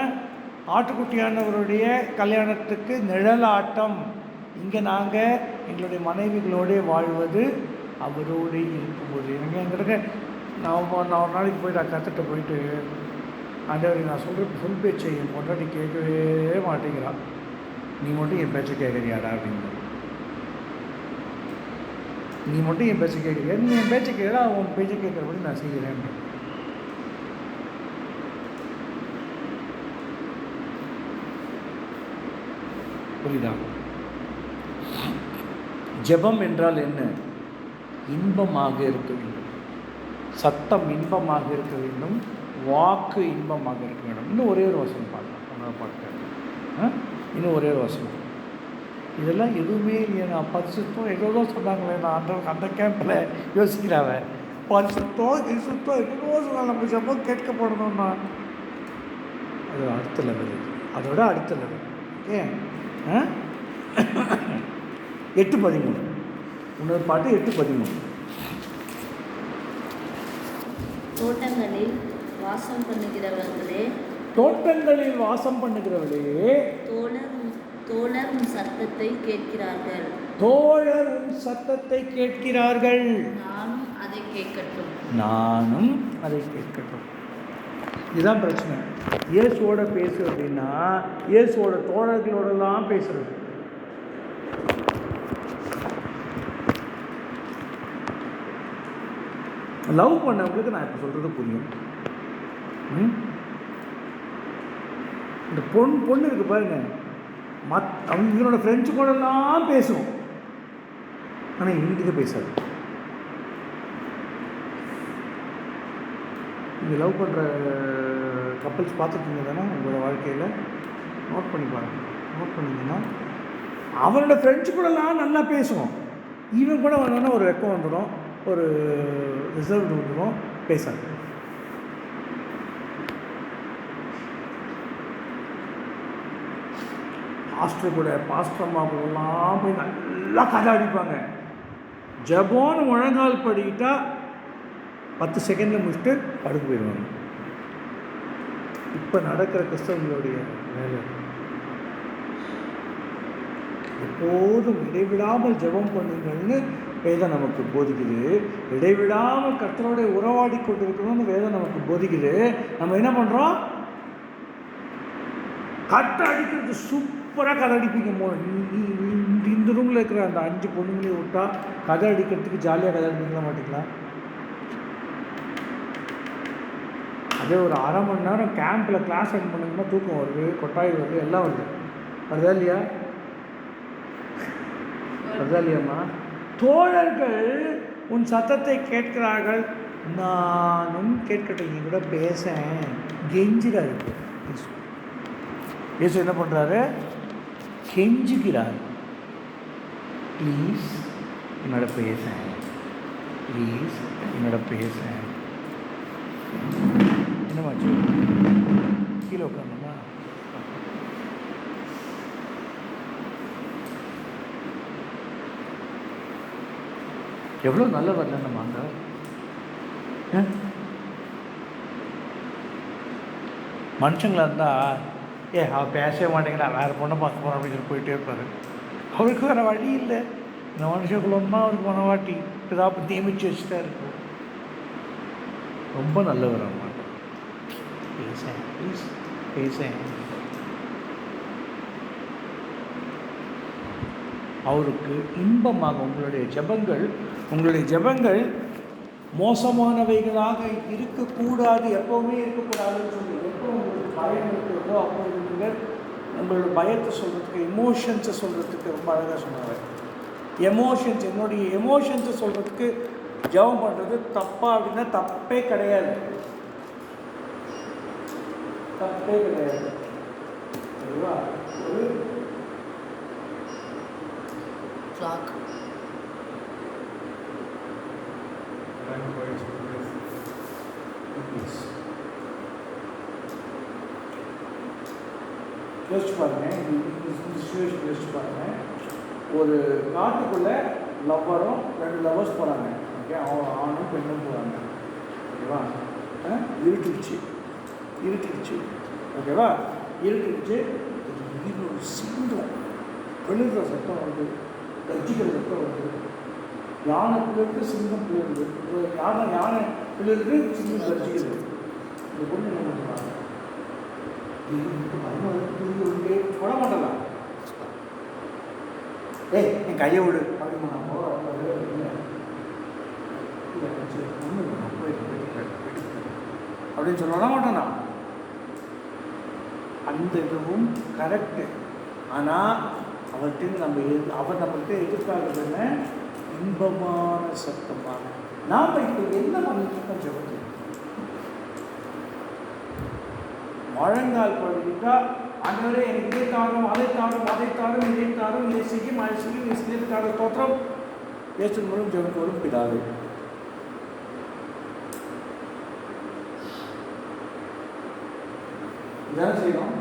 ஆட்டுக்குட்டியானவருடைய கல்யாணத்துக்கு நிழலாட்டம். இங்கே நாங்கள் எங்களுடைய மனைவிகளோடே வாழ்வது, அவரோடு இருக்கும்போது. எங்களுக்கு நான் ஒரு நாளைக்கு போய்ட்டு கற்றுட்டு போயிட்டு, ஆண்டவரே நான் சொல்கிற சொல் பேச்சை என் பொண்டாட்டி கேட்கவே மாட்டேங்கிறான், நீ மட்டும் என் பேச்சை கேட்குறியாடா அப்படின்னு. நீ மட்டும் என் பேச்சை கேட்குறியா, நீ என் பேச்சை கேட்கல, உன் பேச்சை கேட்குறபடி நான் செய்கிறேன். புரியுதா? ஜெபம் என்றால் என்ன? இன்பமாக இருக்க வேண்டும், சத்தம் இன்பமாக இருக்க வேண்டும், வாக்கு இன்பமாக இருக்க வேண்டும். இன்னும் ஒரே ஒரு வசனம் பார்க்கலாம், பார்க்க இன்னும் ஒரே ஒரு வசனம். இதெல்லாம் எதுவுமே இல்லையா? நான் பரிசுத்தம் ஏதோ சொன்னாங்களே, நான் அந்த கேம்பில் யோசிக்கிறாவ பரிசுத்தம் கிசுத்தம் எவ்வளோ சொன்னால் நம்ம ஜெபம் கேட்கப்படணும்னா அது அடுத்த லெவல், அதோட அடுத்த லெவல். ஏன் 8:13 இன்னொரு பாட்டு 8:13. தோட்டங்களில் வாசம் பண்ணுகிறவர்களே, தோட்டங்களில் வாசம் பண்ணுகிறவர்களே, தோழர் உன் சத்தத்தை கேட்கிறார்கள், தோழர் உன் சத்தத்தை கேட்கிறார்கள், நானும் அதை கேட்கட்டும், நானும் அதை கேட்கட்டும். இதுதான் பிரச்சனை. இயேசுவோட பேசு அப்படின்னா இயேசுவோட தோழர்களோடலாம் பேசுறது. லவ் பண்ணவங்களுக்கு நான் இப்போ சொல்கிறது புரியும். இந்த பொண்ணு இருக்கு பாருங்க, அவங்க இவனோட ஃப்ரெண்ட்ஸு கூடலாம் பேசும், ஆனால் இவங்கிட்ட பேசாது. நீங்கள் லவ் பண்ணுற கப்பல்ஸ் பார்த்துருக்கீங்க தானே உங்களோட வாழ்க்கையில்? நோட் பண்ணி பாருங்கள். நோட் பண்ணிங்கன்னா அவனோட ஃப்ரெண்ட்ஸு கூடலாம் நல்லா பேசுவோம், இவன் கூட வந்தோன்னா ஒரு வெக்கம் வந்துடும், ஒரு ரிசர்வ் வந்துடும், பேசாது. பாஸ்டர் கூட பாஸ்டர் அம்மா கூடலாம் போய் நல்லா கதை அடிப்பாங்க. ஜபோன்னு முழங்கால் படிக்கிட்டா 10 செகண்டில் முடிச்சுட்டு படுக்க போயிடுவாங்க. இப்போ நடக்கிற கிறிஸ்தவங்களுடைய வேலை எப்போதும் இடைவிடாமல் ஜெபம் பண்ணுங்கள்னு வேதம் நமக்கு போதிக்குது. இடைவிடாமல் கர்த்தரோட உறவாடி கொண்டிருக்கணும்னு வேதம் நமக்கு போதிக்குது. நம்ம என்ன பண்ணுறோம்? கட்டை அடிக்கிறது சூப்பராக கதை அடிப்பீங்க. இந்த ரூமில் இருக்கிற அந்த 5 பொண்ணுங்களையும் விட்டால் கதை அடிக்கிறதுக்கு ஜாலியாக கதை அடிப்பீங்களா மாட்டிங்களா? அதே ஒரு அரை மணி நேரம் கேம்பில் கிளாஸ் அட்டன் பண்ணிங்கன்னா தூக்கம் வருது, கொட்டாய் வருது, எல்லாம் வருது. வருதா இல்லையா? வருதா இல்லையாம்மா? தோழர்கள் உன் சத்தத்தை கேட்கிறார்கள், நானும் கேட்கட்டும், நீ கூட பேச கெஞ்சுறாரு. இயேசு என்ன பண்ணுறாரு? கெஞ்சுகிறார். ப்ளீஸ் என்னோட பேச, ப்ளீஸ் என்னோட பேச. என்னமாச்சு? கீழே உட்காந்துமா? எவ்வளோ நல்ல வரல நம்மாங்க. மனுஷங்களா இருந்தால் அவள் பேசவே மாட்டேங்கிறா, வேறு பொண்ணை பார்க்க போகிறோம் அப்படின்னு சொல்லி போயிட்டே இருப்பார். அவருக்கு வேறு வழி இல்லை. இந்த மனுஷக்குள்ளம்னா அவருக்கு மனவாட்டி ஏதாவது நியமித்து வச்சுட்டா இருக்கும். ரொம்ப நல்லவர் அம்மா. பேச ப்ளீஸ் பேச. அவருக்கு இன்பமாக உங்களுடைய ஜெபங்கள் மோசமானவைகளாக இருக்கக்கூடாது, எப்போவுமே இருக்கக்கூடாதுன்னு சொல்லி எப்போ உங்களுக்கு பயம் இருக்கிறதோ அப்போ நீங்கள் உங்களோட பயத்தை சொல்கிறதுக்கு, எமோஷன்ஸை சொல்கிறதுக்கு ரொம்ப அழகாக சொன்னாங்க. என்னுடைய எமோஷன்ஸை சொல்கிறதுக்கு ஜெபம் பண்ணுறது தப்பா அப்படின்னா தப்பே கிடையாது, தப்பே கிடையாது. சரிவா? ஒரு clock. யோசிச்சு பாருங்க, சுச்சுவேஷன் யோசிச்சு பாருங்க. ஒரு காட்டுக்குள்ளே லவ்வரும் 2 லவ்வர்ஸ் போகிறாங்க. ஓகே, ஆணும் பெண்ணும் போகிறாங்க. ஓகேவா? இருட்டுச்சு, ஓகேவா? இருட்டுச்சு. திடீர்னு ஒரு சிங்கம் விழுகிற சத்தம் வருது, கட்சிக்கிற சத்தம் வருது. யானைக்குள்ளேருந்து சிங்கம் பிள்ளைது, யானை பிள்ளைது, சிங்கம் கட்சிக்கிறது. இந்த பொண்ணு என்ன பண்ணுறாங்க? விட மாட்டலாம். என் கையை விடு அப்படின்னு சரி ஒன்றும் இல்லை போயிட்டு அப்படின்னு சொல்ல மாட்டேனா? அந்த இதுவும் கரெக்டு. ஆனால் அவர்கிட்ட அவர் நம்மள்கிட்ட எதிர்பார்க்குறதுன்னு இன்பமான சத்தமாக. நாம் இப்போ என்ன பண்ணிட்டு இருக்கோம்? ஜபத்தில் முழங்கால் படுகிட்டா ஆண்டவரே எனக்கு இதை தாரும், அதை தாரும், அதை தாரும், இதை தாரும், இதை செய்யும், அதை செய்யும், இதை செய்யறதுக்காக தோற்றம் இயேசு மூலம் ஜெபம் வரும் பிதாவே. இதான் செய்யணும்.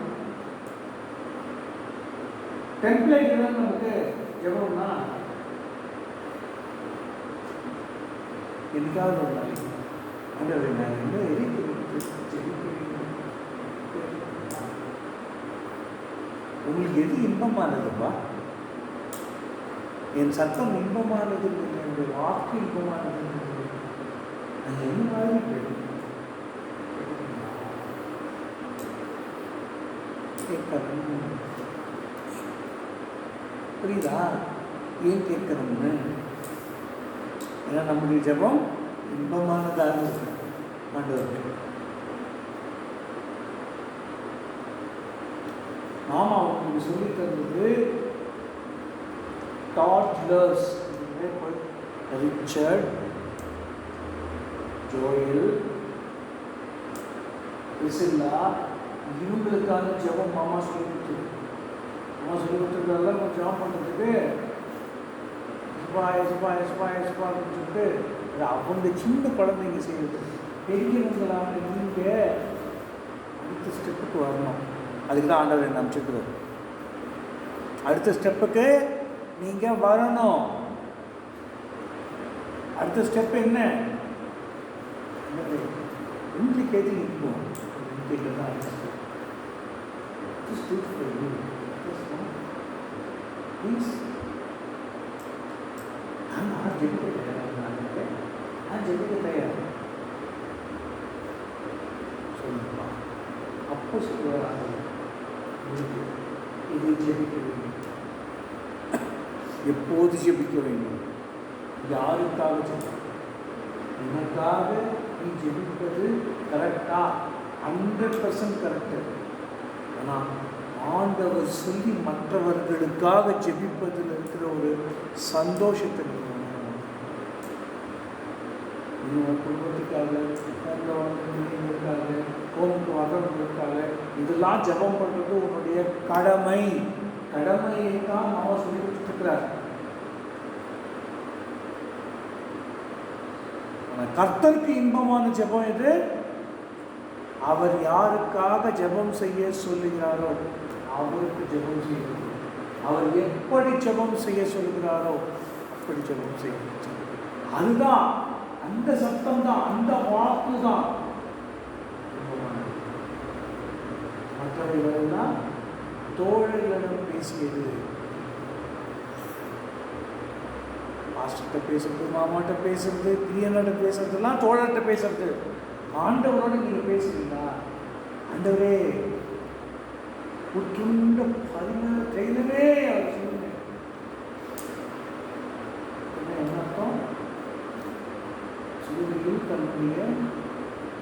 டெம்ப்ளேட் தான் நமக்கு ஜெபம்னா என்னைக்காவது ஒரு நாளைக்கு ஆண்டவரே நான் என்ன எரித்து உங்களுக்கு எது இன்பமானதுப்பா? என் சத்தம் இன்பமானது, என்னுடைய வாக்கு இன்பமானது. நான் என்ன மாதிரி கேட்கணும்? புரியுதா? ஏன் கேட்கணும்னு? ஏன்னா நம்முடைய ஜெபம் இன்பமானதாக இருக்கு ஆண்டவருக்கு. நாம அவங்களுக்கு சொல்லி தந்தது டாட்லர்ஸ், ரிச்சர்ட், ஜோயல், பிரிசில்லா, இவங்களுக்கான ஜெபம் மாமா சொல்லி கொடுத்தது. மாமா சொல்லி கொடுத்ததெல்லாம் கொஞ்சம் ஜெபம் பண்ணுறதுக்கு அப்படின்னு சொல்லிட்டு அவங்க சின்ன குழந்தைங்க செய்யுது. பெரியவங்களான நீங்கள் அடுத்த ஸ்டெப்புக்கு வரணும். அதுக்கு தான் ஆண்டவர் என்ன அமைச்சிருக்கிறார். அடுத்த ஸ்டெப்புக்கு நீங்கள் வரணும். அடுத்த ஸ்டெப் என்ன? இன்று கேட்டு நிற்போம். ப்ளீஸ் நான் ஜெபிக்க தயார் சொல்லுப்பா. அப்போ சொல்லுவாங்க இது ஜெபிக்க வேண்டும். எப்போது ஜெபிக்க வேண்டும்? யாருக்காக ஜெபிக்க? உனக்காக நீ ஜெபிப்பது கரெக்டா? 100% கரெக்டு. ஆனால் ஆண்டவர் சொல்லி மற்றவர்களுக்காக ஜெபிப்பதில் இருக்கிற ஒரு சந்தோஷத்தை உங்கள் குடும்பத்துக்காக, கோமுக்கு வர்றவங்களுக்காக இதெல்லாம் ஜெபம் பண்ணுறது உன்னுடைய கடமை. கடமையை தான் அவன் சொல்லி கொடுத்துருக்கிறார். கர்த்தருக்கு இன்பமான ஜெபம் எது? அவர் யாருக்காக ஜெபம் செய்ய சொல்லுகிறாரோ அவருக்கு ஜெபம் செய்கிறது. அவர் எப்படி ஜெபம் செய்ய சொல்லுகிறாரோ அப்படி ஜெபம் செய்ய. அதுதான், அந்த சத்தம் தான், அந்த வாக்கு தான். மற்றவர்களெல்லாம் தோழர்களிடம் பேசியது. பாஸ்டர்கிட்ட பேசுறது, மாமாட்ட பேசுறது, பிரியனோட பேசுறதுலாம் தோழர்கிட்ட பேசுறது. ஆண்டவரோட நீங்கள் பேசுறீங்களா? ஆண்டவரே உற்றுண்ட தைலமே அவர் சொல்லுங்க. என்ன அர்த்தம்? சிலுவையில் தன்னுடைய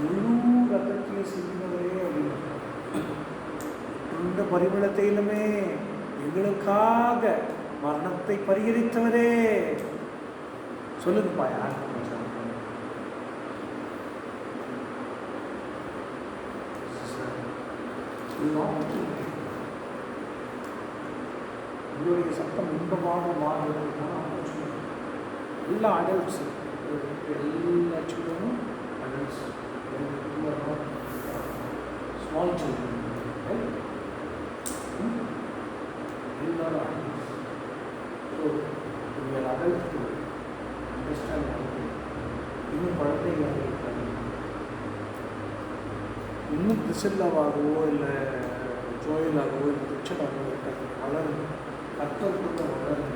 முழு ரத்தத்தையே சிந்தினவரே அப்படின்னு உற்றுண்ட பரிமள தைலமே, எங்களுக்காக மரணத்தை பரிகரித்தவரே. சொல்லுங்கப்பா, யார் உங்களுடைய சத்தம் இன்பமாக மாறுவதற்கான எல்லா அடல்ட்ஸு, எல்லா சில்ட்ரனும் அடல்ட்ஸ், ஸ்மால் சில்ட்ரன், எல்லாரும் அடல்ட்ஸ். ஸோ உங்கள் அடல்ட்ஸு அண்டர்ஸ்டாண்ட் பண்ணி இன்னும் குழந்தைகளாக இருக்காங்க. இன்னும் பிரிசில்லாவாகவோ இல்லை ஜோயலாகவோ இல்லை ரிச்சர்டாகவோ இருக்காது. வளருங்க, கர்த்தருக்குள்ள வளருங்க.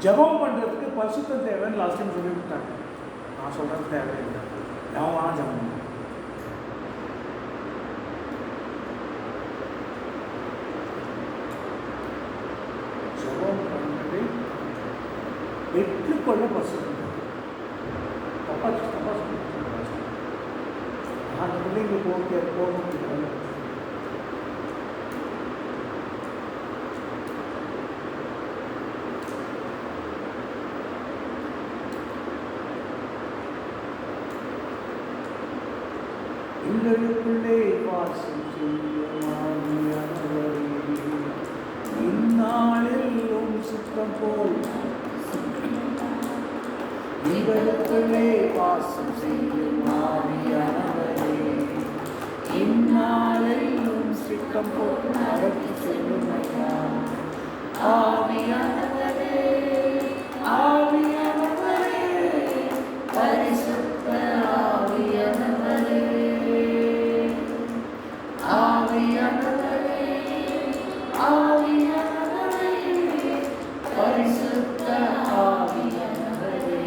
ஜெபம் பண்ணுறதுக்கு பரிசுத்தம் தேவைன்னு லாஸ்ட் டைம் சொல்லி கொடுத்தாங்க. நான் சொல்கிறது தேவையில்லை. யாவான ஜெபம் ஜெபம் பண்ணுறது பெற்றுக்கொள்ள பசுங்க. தப்பா தப்பா சொல்லுங்க. அந்த பிள்ளைங்களுக்கு ஓகே போகணும். எங்களுக்குள்ளே வாசம் செய்யுமாறியானவரே, இந்நாளிலும் சுத்தம் போல் எங்களுக்குள்ளே வாசம் செய்யுமாறியானவரே, இந்நாளிலும் சுத்தம் போல் நடத்தி செல்லுமையா. ஆவியானவரே, ஆவியானவரே, பரிசுத்த ஆவியானவரே, ஆவியானவரே, ஆவியானவரே, பரிசுத்த ஆவியானவரே,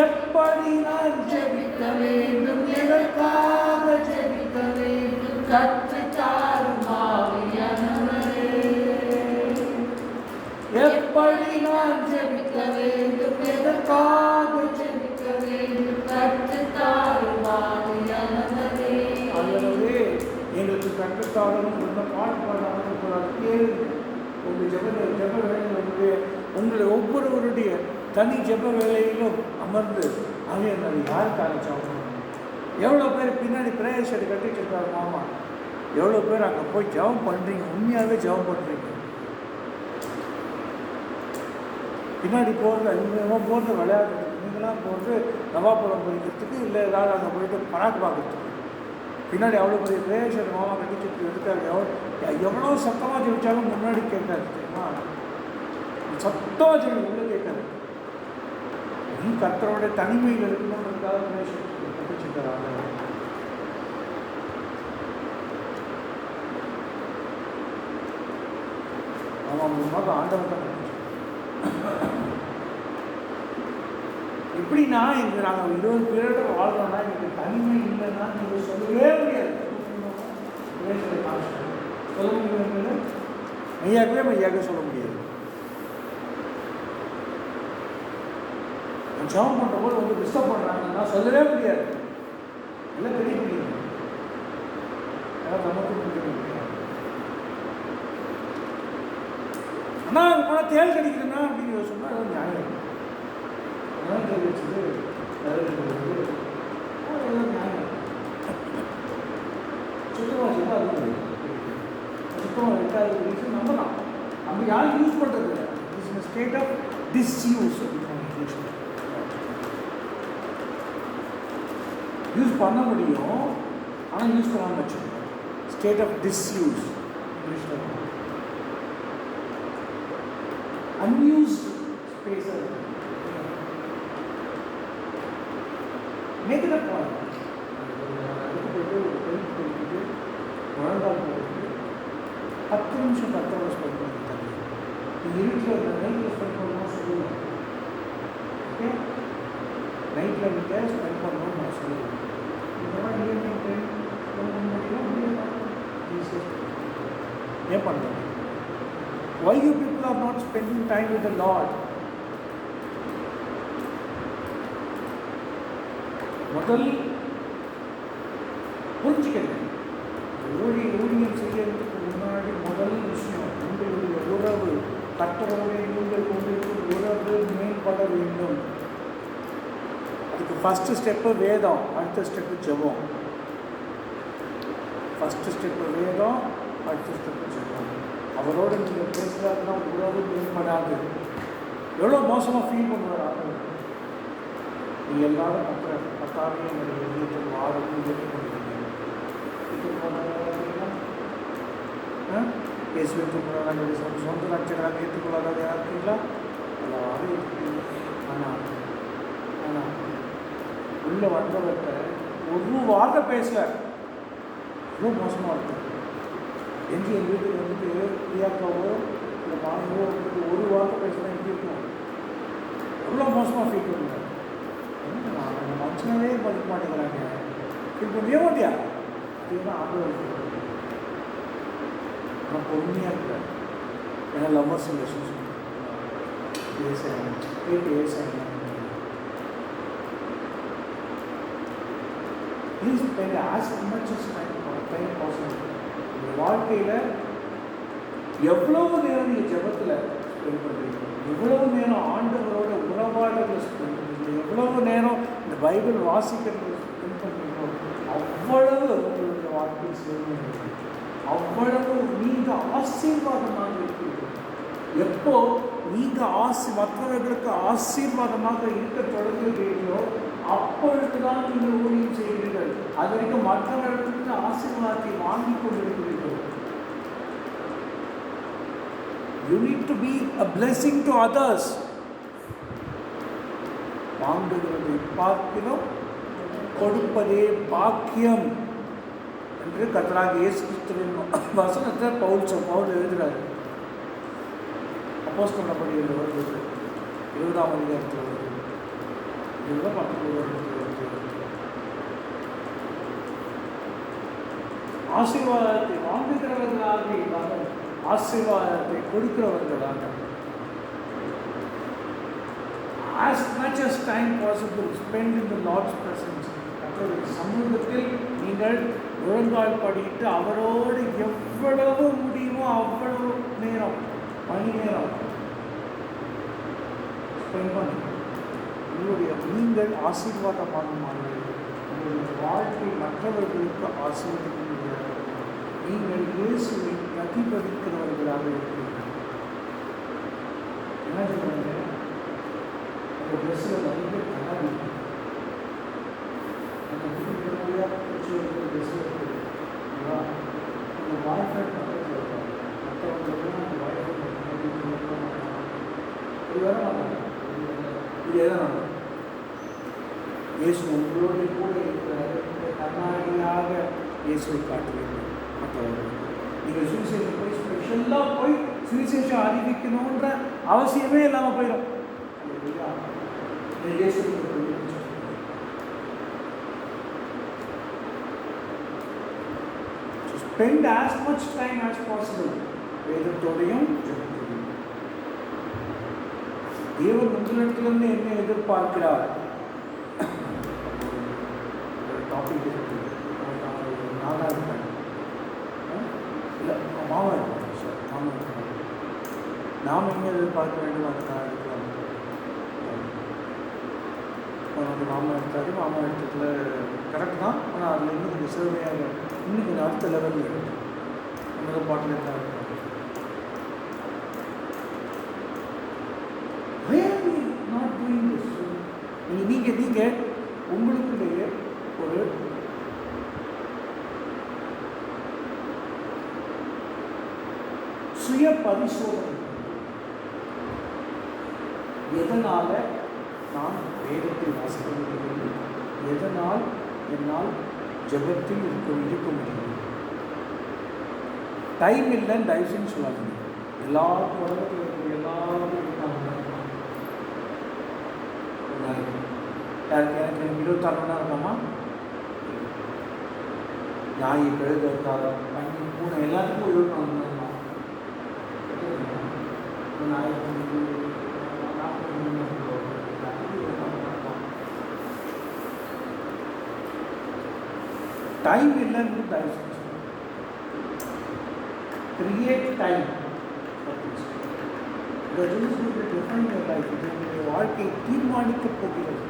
எப்படி நான் ஜெபிக்க வேண்டும், எதற்காக ஜெபிக்க வேண்டும், கற்றுத் தாரும் ஆவியானவரே. எப்படி நான் ஜெபிக்க வேண்டும், எதற்காக ஜெபிக்க வேண்டும், கற்றுத் தாரும் ஆவியானவரே. ஆகவே எங்களுக்கு கற்றுத்தாளரும் இந்த பாட்டு பாடாமல் கேள்வி உங்கள் ஜெப வேலையில் உங்களை ஒவ்வொருவருடைய தனி ஜெப வேலையிலும் அமர்ந்து அங்கே அது யாருக்காக ஜெபம். எவ்வளோ பேர் பின்னாடி பிரேயர் ஷெட் கட்டிட்டு இருக்காரு மாமா, எவ்வளோ பேர் அங்கே போய் ஜெபம் பண்ணுறீங்க, உண்மையாகவே ஜெபம் பண்ணுறீங்க. பின்னாடி போகிறது இவங்க போகிறது விளையாடுறதுக்கு, நீங்களாம் போகிறது நவாப்புரம் போய்க்கிறதுக்கு, இல்லை ஏதாவது அங்கே போயிட்டு பராக்கு பார்க்குறதுக்கு. பின்னாடி அவ்வளோ பெரிய பிரேயர் மாமா கட்டிச்சு எடுத்தாரு. எவ்வளோ சத்தமாக ஜெபிச்சாலும் முன்னாடி கேட்காது தெரியுமா, சத்தமாக ஜெபி உள்ள கேட்காது. நீ கர்த்தரோட தனிமையில் இருக்கணுன்றதுக்காக பிரேயர் கட்டிச்சுக்கிறாங்க. அவன் மூலமாக ஆண்டவன் தான் கட்டிச்சு. எப்படின்னா இங்கே நாங்கள் 20 பேரோட வாழ்றோம்னா எங்களுக்கு தனிமை இல்லைன்னா நீங்கள் சொல்லவே முடியாது. சொல்ல முடியாது, மெய்யாகவே சொல்ல முடியாது. ஜாம் பண்ணுறபோது வந்து டிஸ்டர்ப் பண்ணுறாங்கன்னா சொல்லவே முடியாது. எல்லாம் பெரிய முடியாது, எல்லாம் நமக்கு முடியாது. ஆனால் அது போனால் தேல் கடிக்கிறேன்னா அப்படின்னு சொன்னால் அது நியாயம். அதெல்லாம் தேல் வச்சுது அதெல்லாம் நியாயம். சுத்தமாக சொல்ல அது சுத்தமாக வைக்காத ரீசன் நம்பலாம். நம்ம யாரும் யூஸ் பண்ணுறது இல்லை. It's in state of disuse. Use பண்ண முடியும், ஆனால் யூஸ் பண்ணாமல் வச்சுக்கணும். ஸ்டேட் ஆஃப் டிஸ்யூஸ் இங்கிலீஷில். Unused space make it a point. அதுக்கு போய்ட்டு ஒரு பெயிண்ட் போய்ட்டு முழங்கால் போயிட்டு 10 நிமிஷம் கர்த்தரோட ஸ்பெண்ட் பண்ணிட்டாங்க. நீங்கள் இருட்டில் நைட்டில் ஸ்பெண்ட் பண்ணணும்னு சொல்லுவேன். ஓகே, நைட்டில் நீங்கள் ஸ்பெண்ட் பண்ணணும்னு நான் சொல்லுவேன். இதெல்லாம் நீங்கள் ஏன் பண்ணுறேன்? Why you people are not spending time with the Lord? முதல் புரிஞ்சுக்கணும். ஊழியம் செய்யறதுக்கு முன்னாடி முதல் விஷயம் உங்களுடைய உறவு கர்த்தரோடு நீங்கள் கொண்டிருக்கும் உறவு மேம்பட வேண்டும். அதுக்கு ஃபஸ்ட்டு ஸ்டெப்பு வேதம், அடுத்த ஸ்டெப்பு ஜெபம். ஃபஸ்ட்டு ஸ்டெப்பு வேதம், அடுத்த ஸ்டெப்பு ஜெபம். அவரோடு நீங்கள் பேசுகிறாருன்னா உறவு மேம்படாது. எவ்வளோ மோசமாக ஃபீல் பண்ணுவார். நீ எல்லாரும் கத்தாவே என்னுடைய வீட்டில் வாரம் ஏற்றுக்கொள்கிறீங்க. பேசுவதற்கு என்னுடைய சொந்த ரட்சகராக ஏற்றுக்கொள்ளாத யாருக்கீங்களா? எல்லாரும் ஏற்றுக்கொள்ளுங்க. ஆனால் உள்ளே வந்தவர்கிட்ட ஒரு வார்த்தை பேசல, ரொம்ப மோசமாக இருக்கும். எங்கள் வீட்டுக்கு வந்துட்டு பிரியாக்காவோ இல்லை மாணவோ வந்துட்டு ஒரு வார்த்தை பேசினா எப்படி இருக்கும்? எவ்வளோ மோசமாக ஃபீல் பண்ணுங்க. நம்ம மனுஷனவே மதிக்க மாட்டேங்கிறாங்க. ஃபீல் பண்ணவே மாட்டியா? இதுதான் ஆண்டவர். நான் பொறுமையாக இருக்கிறேன். ஏன்னா lovers relationship please spend as much as time possible. உங்கள் வாழ்க்கையில் எவ்வளவு நேரம் நீங்கள் ஜெபத்தில் ஸ்பெண்ட் பண்ணுறீங்க, எவ்வளவு நேரம் ஆண்டவரோட உறவாடத்தில் ஸ்பெண்ட் பண்ணுறீங்க, எவ்வளவு நேரம் இந்த பைபிள் வாசிக்கிறதுல ஸ்பெண்ட் பண்ணுறீங்களோ அவ்வளவு உங்களுடைய வாழ்க்கை சேவை, அவ்வளவு நீங்கள் ஆசீர்வாதமாக இருக்கிறீர்கள். எப்போ நீங்கள் மற்றவர்களுக்கு ஆசீர்வாதமாக இருக்க தொடங்குகிறீர்களோ அப்பொழுது தான் நீங்கள் ஊழியம் செய்கிறீர்கள். அது வரைக்கும் மற்றவர்களுக்கு ஆசீர்வாதத்தை வாங்கி கொண்டிருக்கிறீர்கள். You need to be a blessing to others. வாங்குகிறதை பார்க்கிறோம் கொடுப்பதே பாக்கியம் என்று கர்த்தராகிய இயேசு கிறிஸ்துவின் வசனத்தை பவுல் எழுதுகிறார். அப்போஸ்தலர் நடவடிக்கைகளில் வருது, 20ஆம் அதிகாரத்தில் வருது, 19 ஆசீர்வாதத்தை வாங்குகிறவர்களாக இல்லாமல் ஆசீர்வாதத்தை கொடுக்கிறவர்களாக. As much as time possible spend in the Lord's presence. சமூகத்தில் நீங்கள் முழங்கால் படிட்டு அவரோடு எவ்வளவு முடியுமோ அவ்வளவு நேரம், மணி நேரம் ஸ்பெண்ட் பண்ணுங்க. நீங்கள் ஆசீர்வாதமாக மாறுவீர்கள். உங்களுடைய வாழ்க்கை மற்றவர்களுக்கு ஆசீர்வாதம். நீங்கள் இயேசுவை பிரதிபலிக்கிறவர்களாக இருக்கிறீர்கள். என்ன சொல்லுங்க, உங்கள் ட்ரெஸ்ஸில் நிறைய கலர் அந்த புதுப்படியாக பிடிச்சி இருக்கிற ட்ரெஸ் இருக்குது. உங்கள் பாய் ஃப்ரெண்ட் பக்கத்தில் இருக்காங்க, மற்றவங்களுக்கு அந்த பாய் ஃப்ரெண்ட் இது வர மாட்டாங்க. இது எதனால் இயேசு உங்களோட கூட இருக்கிறாரு. கண்ணாடியாக இயேசுவை காட்டுவீர்கள். மற்றவர்கள் நீங்கள் சுவிசேஷம் போய் ஸ்பெஷலாக போய் சுவிசேஷம் அறிவிக்கணுன்ற அவசியமே இல்லாமல் போயிடும். Spend as much time as possible வேதத்தோடையும் ஜெபத்தோடையும். தேவன் உங்களிடத்திலிருந்து என்ன எதிர்பார்க்கிறார்? ஒரு டாபிக் இருக்கு, நானாக இருப்பேன் இல்லை மாமா இருப்பாங்க சார், மாமா இருப்பாங்க. நாம் எங்கே எதிர்பார்க்க வேண்டும் அதுக்காக இருக்கலாம். அவனுக்கு மாமா எடுத்தாரு, மாமா எடுத்ததுல கரெக்ட் தான். ஆனால் அதில் இன்னும் கொஞ்சம் சேவையாக இன்னும் கொஞ்சம் அடுத்த லெவலில் இருக்குது. அந்த பாட்டில் இருந்தால் நீங்கள் உங்களுக்குள்ளேயே ஒரு சுய பரிசோதனை. எதனால் நான் வேதத்தை வாசிக்க முடியவில்லை, எதனால் என்னால் ஜெபத்தில் இருக்க முடியும். டைம் இல்லைன்னு தயவுசெய்து சொல்லாதீங்க. எல்லாருக்கும் உலகத்தில் இருக்கிற எல்லாரும் இருக்காங்க. யாருக்கு எனக்கு 24 மணி நேரம் இருக்காமா? நாய் கழுத இருக்காங்க, பண்ணி பூனை எல்லாத்துக்கும் 24 மணி நேரம். நாய் 40 மணி நேரம். டைம் இல்லைன்னு தயவு கிரியேட் டைம். வாழ்க்கையை தீர்மானிக்கப் போகிறது.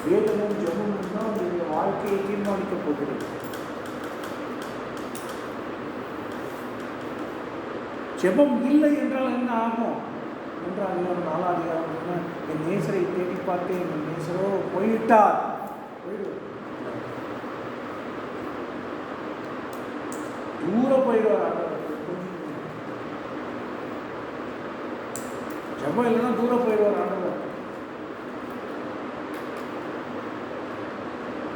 வேதமும் ஜெபமும் தான் உங்களுடைய வாழ்க்கையை தீர்மானிக்கப் போகிறது. ஜெபம் இல்லை என்றால் என்ன ஆகும்? 3ஆம் அதிகாரம் 4ஆம் அதிகாரம் என் நேசரை தேடி பார்த்தேன், என் நேசரோ போய்விட்டார். தூரம் போயிடுவார். ஜெபம் இல்லைன்னா தூரம் போயிடுவார் ஆண்டவர்.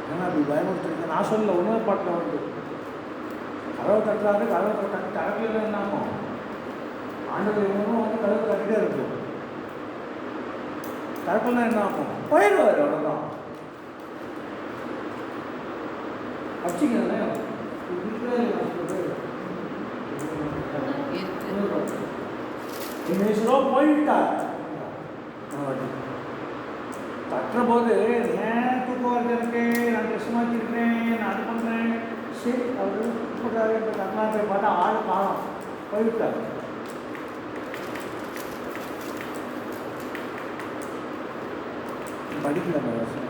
ஏன்னா அப்படி பயமுறுத்துறீங்க. நான் சொல்ல உணவு பாட்டில் வந்து கதவை தட்டுறாரு, கதவை தட்டு தரப்பில் என்ன ஆகும்? ஆண்டவர் இவனும் வந்து கதவை தட்டிட்டே இருக்கும். தரப்பில் என்ன ஆகும்? போயிடுவார். அவ்வளோதான். வச்சுக்கிறேன் போய்விட்டார். பண்ணும்போது ஏன் தூக்கம் வருது எனக்கு, நான் ட்ரெஸ் மாற்றிருக்கிறேன், நான் அது பண்ணுறேன், சரி அவர் கூப்பிட்றாரு இப்போ கர்நாடகத்தை பார்த்தா ஆள் காணும் போய்விட்டார். படிக்கல அந்த வருஷம்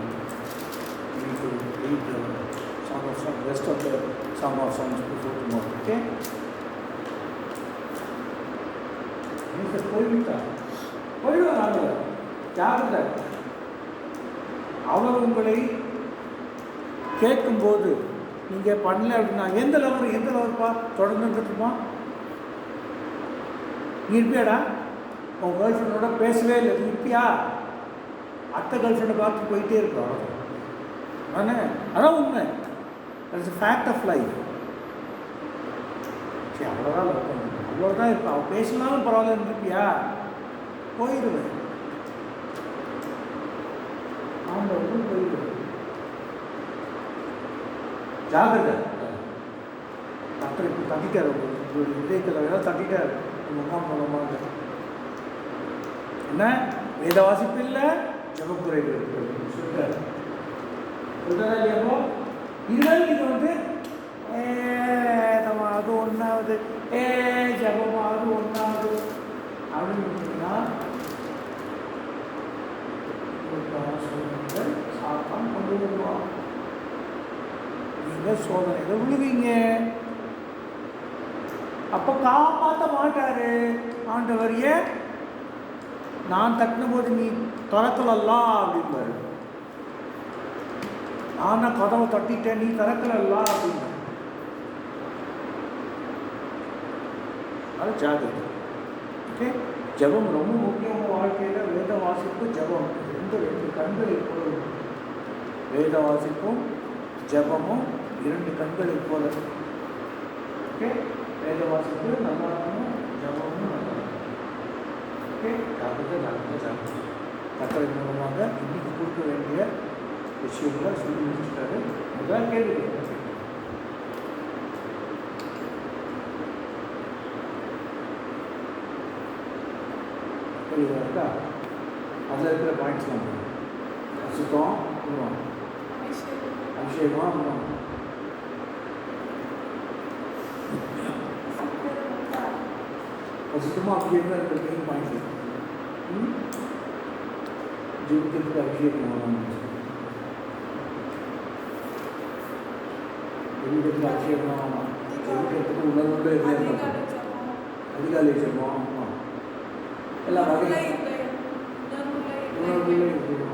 Song of Songs, rest of the Song of Songs before tomorrow. Okay? போயிடுவாங்க ஜாகிரதை. அவர் உங்களை கேட்கும்போது நீங்கள் பண்ணல அப்படின்னா எந்த லெவல்ப்பா தொடர்ந்து இருக்குமா? நீ இருப்பியாடா உன் கேர்ள் ஃப்ரெண்டோட பேசவே இல்லை, நீ இருப்பியா? அத்தை கேர்ள் ஃப்ரெண்டை பார்த்து போயிட்டே இருக்கோம். அதான் உண்மை. That's a fact of life. சரி அவ்வளோதான் அவ்வளோதான் இருக்கும். அவள் பேசினாலும் பரவாயில்ல இருப்பியா? போயிடுவேன். அவன் போயிடுவேன். ஜாகிரதை. டாக்டர் இப்போ தட்டிட்டார், உங்களுடைய இதயத்தில் ஏதாவது தட்டிட்டார். உங்கள் மூலமாக என்ன வேத வாசிப்பு இல்லை, ஜபக்குறைகள் சொல்லிட்டார். சொல்கிறதா இல்லையாப்போ? இதுதான் நீங்கள் வந்து அது ஒன்றாவது ஜபமாவது ஒன்றாவது அப்படின்னு சொன்னீங்கன்னா சோதனைகள் சாத்தான் கொண்டு வருவான். நீங்கள் சோதனைகள் விழுவீங்க. அப்போ காப்பாற்ற மாட்டார் ஆண்டவர். ஏன்? நான் தட்டின போது நீ திறக்கலல்லாம் அப்படின்பாரு. நான் கதவை தட்டிட்டேன், நீ திறக்கலல்லாம் அப்படின்னு. அது ஜாகிரதை. ஓகே, ஜபம் ரொம்ப முக்கியமான வாழ்க்கையில். வேத வாசிப்பு ஜபம் ரெண்டு கண்களை போல. வேத வாசிப்பும் ஜபமும் 2 கண்களை போல. ஓகே, வேத வாசிப்பு நல்லா இருக்கணும், ஜபமும் நல்லா இருக்கணும். ஓகே, ஜாகிரதை. கட்டளை மூலமாக இன்னைக்கு கொடுக்க வேண்டிய விஷயங்களை சொல்லி முடிச்சுட்டாரு. முதல் கேள்வி இருக்கா? அதில் இருக்கிற பாயிண்ட்ஸ்லாம் சுத்தம் அபிஷேகம் சுத்தமாக அபிஷேகம் இருக்கிற மெயின் பாயிண்ட். ஜீவிக்கிறதுக்கு அபிஷேகம் ஜீவிக்கிறதுக்கு அபிஷேகம் ஜீவிக்கிறதுக்கு உணர்வுள்ள இருக்கணும். அதிகாலை ஜெபம் எல்லாம் வகை உணர்வுகளே இருக்கணும்.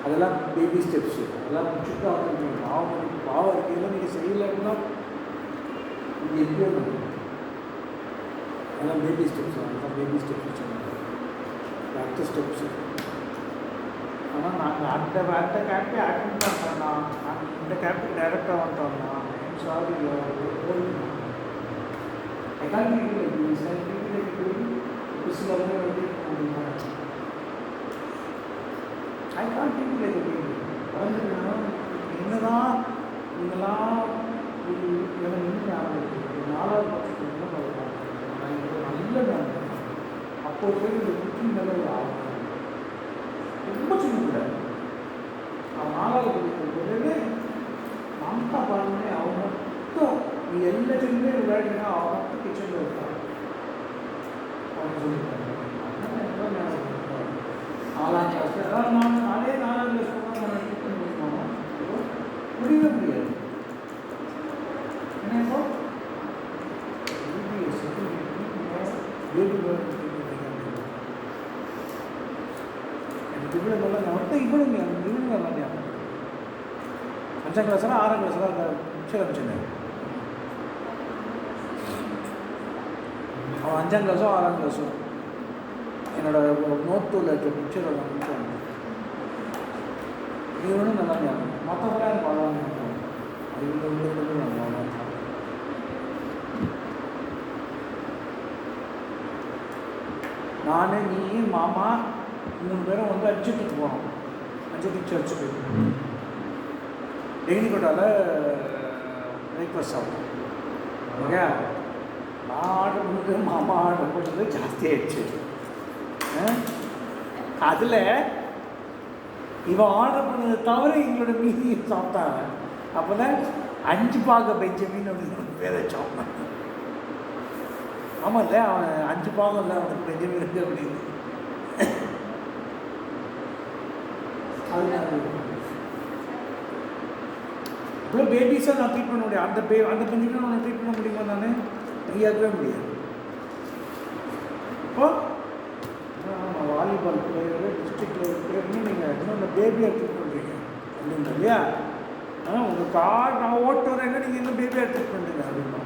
அதெல்லாம் பேபி ஸ்டெப்ஸு. அதெல்லாம் முடிச்சுட்டு அவங்க பாவம் இருக்கையில் நீங்கள் செய்யலைன்னா இங்கே எப்படி அதெல்லாம் பேபி ஸ்டெப்ஸ். அதெல்லாம் பேபி ஸ்டெப்ஸ் சொன்னாங்க, அடுத்த ஸ்டெப்ஸு. ஆனால் நாங்கள் அந்த கேப்பே அட்டன் பண்ணோம்னா நாங்கள் இந்த கேப்புக்கு டைரெக்டாக வந்துட்டோம்னா sorry I can't think like a baby. என்னதான் நீங்களாம் நாலாவது பட்சத்துக்கு நல்ல அப்போ போய் இந்த குக்கிங் நல்ல ஆகும். ரொம்ப சின்னக்கூடாது. அவன் 4வது படிக்கும்போது மம்தா பாருங்க, அவன் மட்டும் நீ எல்லா சின்னமே விளையாடினா அவன் மட்டும் கிச்சனில் இருக்கான். அவன் சொல்லிட்டாங்க 4ஆம் கிளாஸ். அதாவது நானே 4ஆம் கிளாஸ் போனால் நான் டீச் முடியுமா? முடியவே முடியாது. என்ன இப்போ எனக்கு இவ்வளோ நல்லா மட்டும் இவ்வளோங்க நல்லா 5ஆம் கிளாஸ்லாம் 6ஆம் கிளாஸ்லாம் மிச்சம் அனுப்பிச்சிருந்தேன். அவன் 5ஆம் கிளாஸோ 6ஆம் கிளாஸோ என்னோடய நோட்டூரில் இருக்க பிக்சர் அனுப்பிச்சாங்க. இது ஒன்றும் நல்லா ஞாபகம். மற்றவங்களாம் எனக்கு அவ்வளோ அது இவ்வளோ நல்லா. நான் நீ மாமா 3 பேரும் வந்து அட்ஜெக்ட்டுக்கு போனோம். அட்ஜெக்ட் சர்ச்சுக்கு டெய்லி கொட்டால் பிரேக்ஃபாஸ்ட் சாப்பிட்டோம். ஓகே, நான் ஆர்டர் பண்ணது மாமா ஆர்டர் பண்ணது ஜாஸ்தி ஆயிடுச்சு. அதில் இவன் ஆர்டர் பண்ணதை தவிர எங்களோட மீதியை சாப்பிட்டாங்க. அப்போ தான் 5 பாக பெஞ்சமின் அப்படின்னு பேர் வச்சான். ஆமாம் இல்லை, அவன் 5 பாகம் இல்லை, அவனுக்கு பெஞ்சமின் இருக்கு அப்படின்னு. அது இவ்வளோ பேபிஸாக நான் ட்ரீட் பண்ண முடியும். அந்த பெஞ்சமின் நான் ட்ரீட் பண்ண முடியுமா? நான் ஃப்ரீயாகவே முடியாது. இப்போ வாலிபால் பிளேயரு, டிஸ்ட்ரிக்ட் பிளேயர்னு நீங்கள் இன்னொன்று பேபியாக ட்ரீட் பண்ணுறீங்க அப்படின்ற இல்லையா? உங்கள் கார் நான் ஓட்டு வரேங்க, நீங்கள் இன்னும் பேபியாக ட்ரீட் பண்ணுறீங்க அப்படின்னா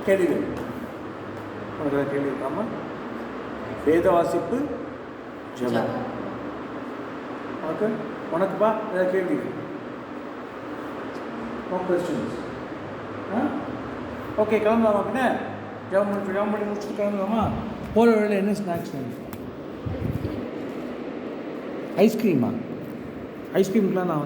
கேள்வி உனக்கு கேள்வி இருக்காமல் வேத வாசிப்பு ஜெபம். ஓகே, உனக்குப்பா ஏதாவது கேள்வி? No questions. ஓகே, கிளம்பலாமா? பின்ன ஜெபம் பண்ணி முடிச்சுட்டு கிளம்பலாமா? போகிற வழியில் என்ன ஸ்நாக்ஸ் வேணும்? ஐஸ்கிரீமா? ஐஸ்கிரீமுக்கெலாம் நான்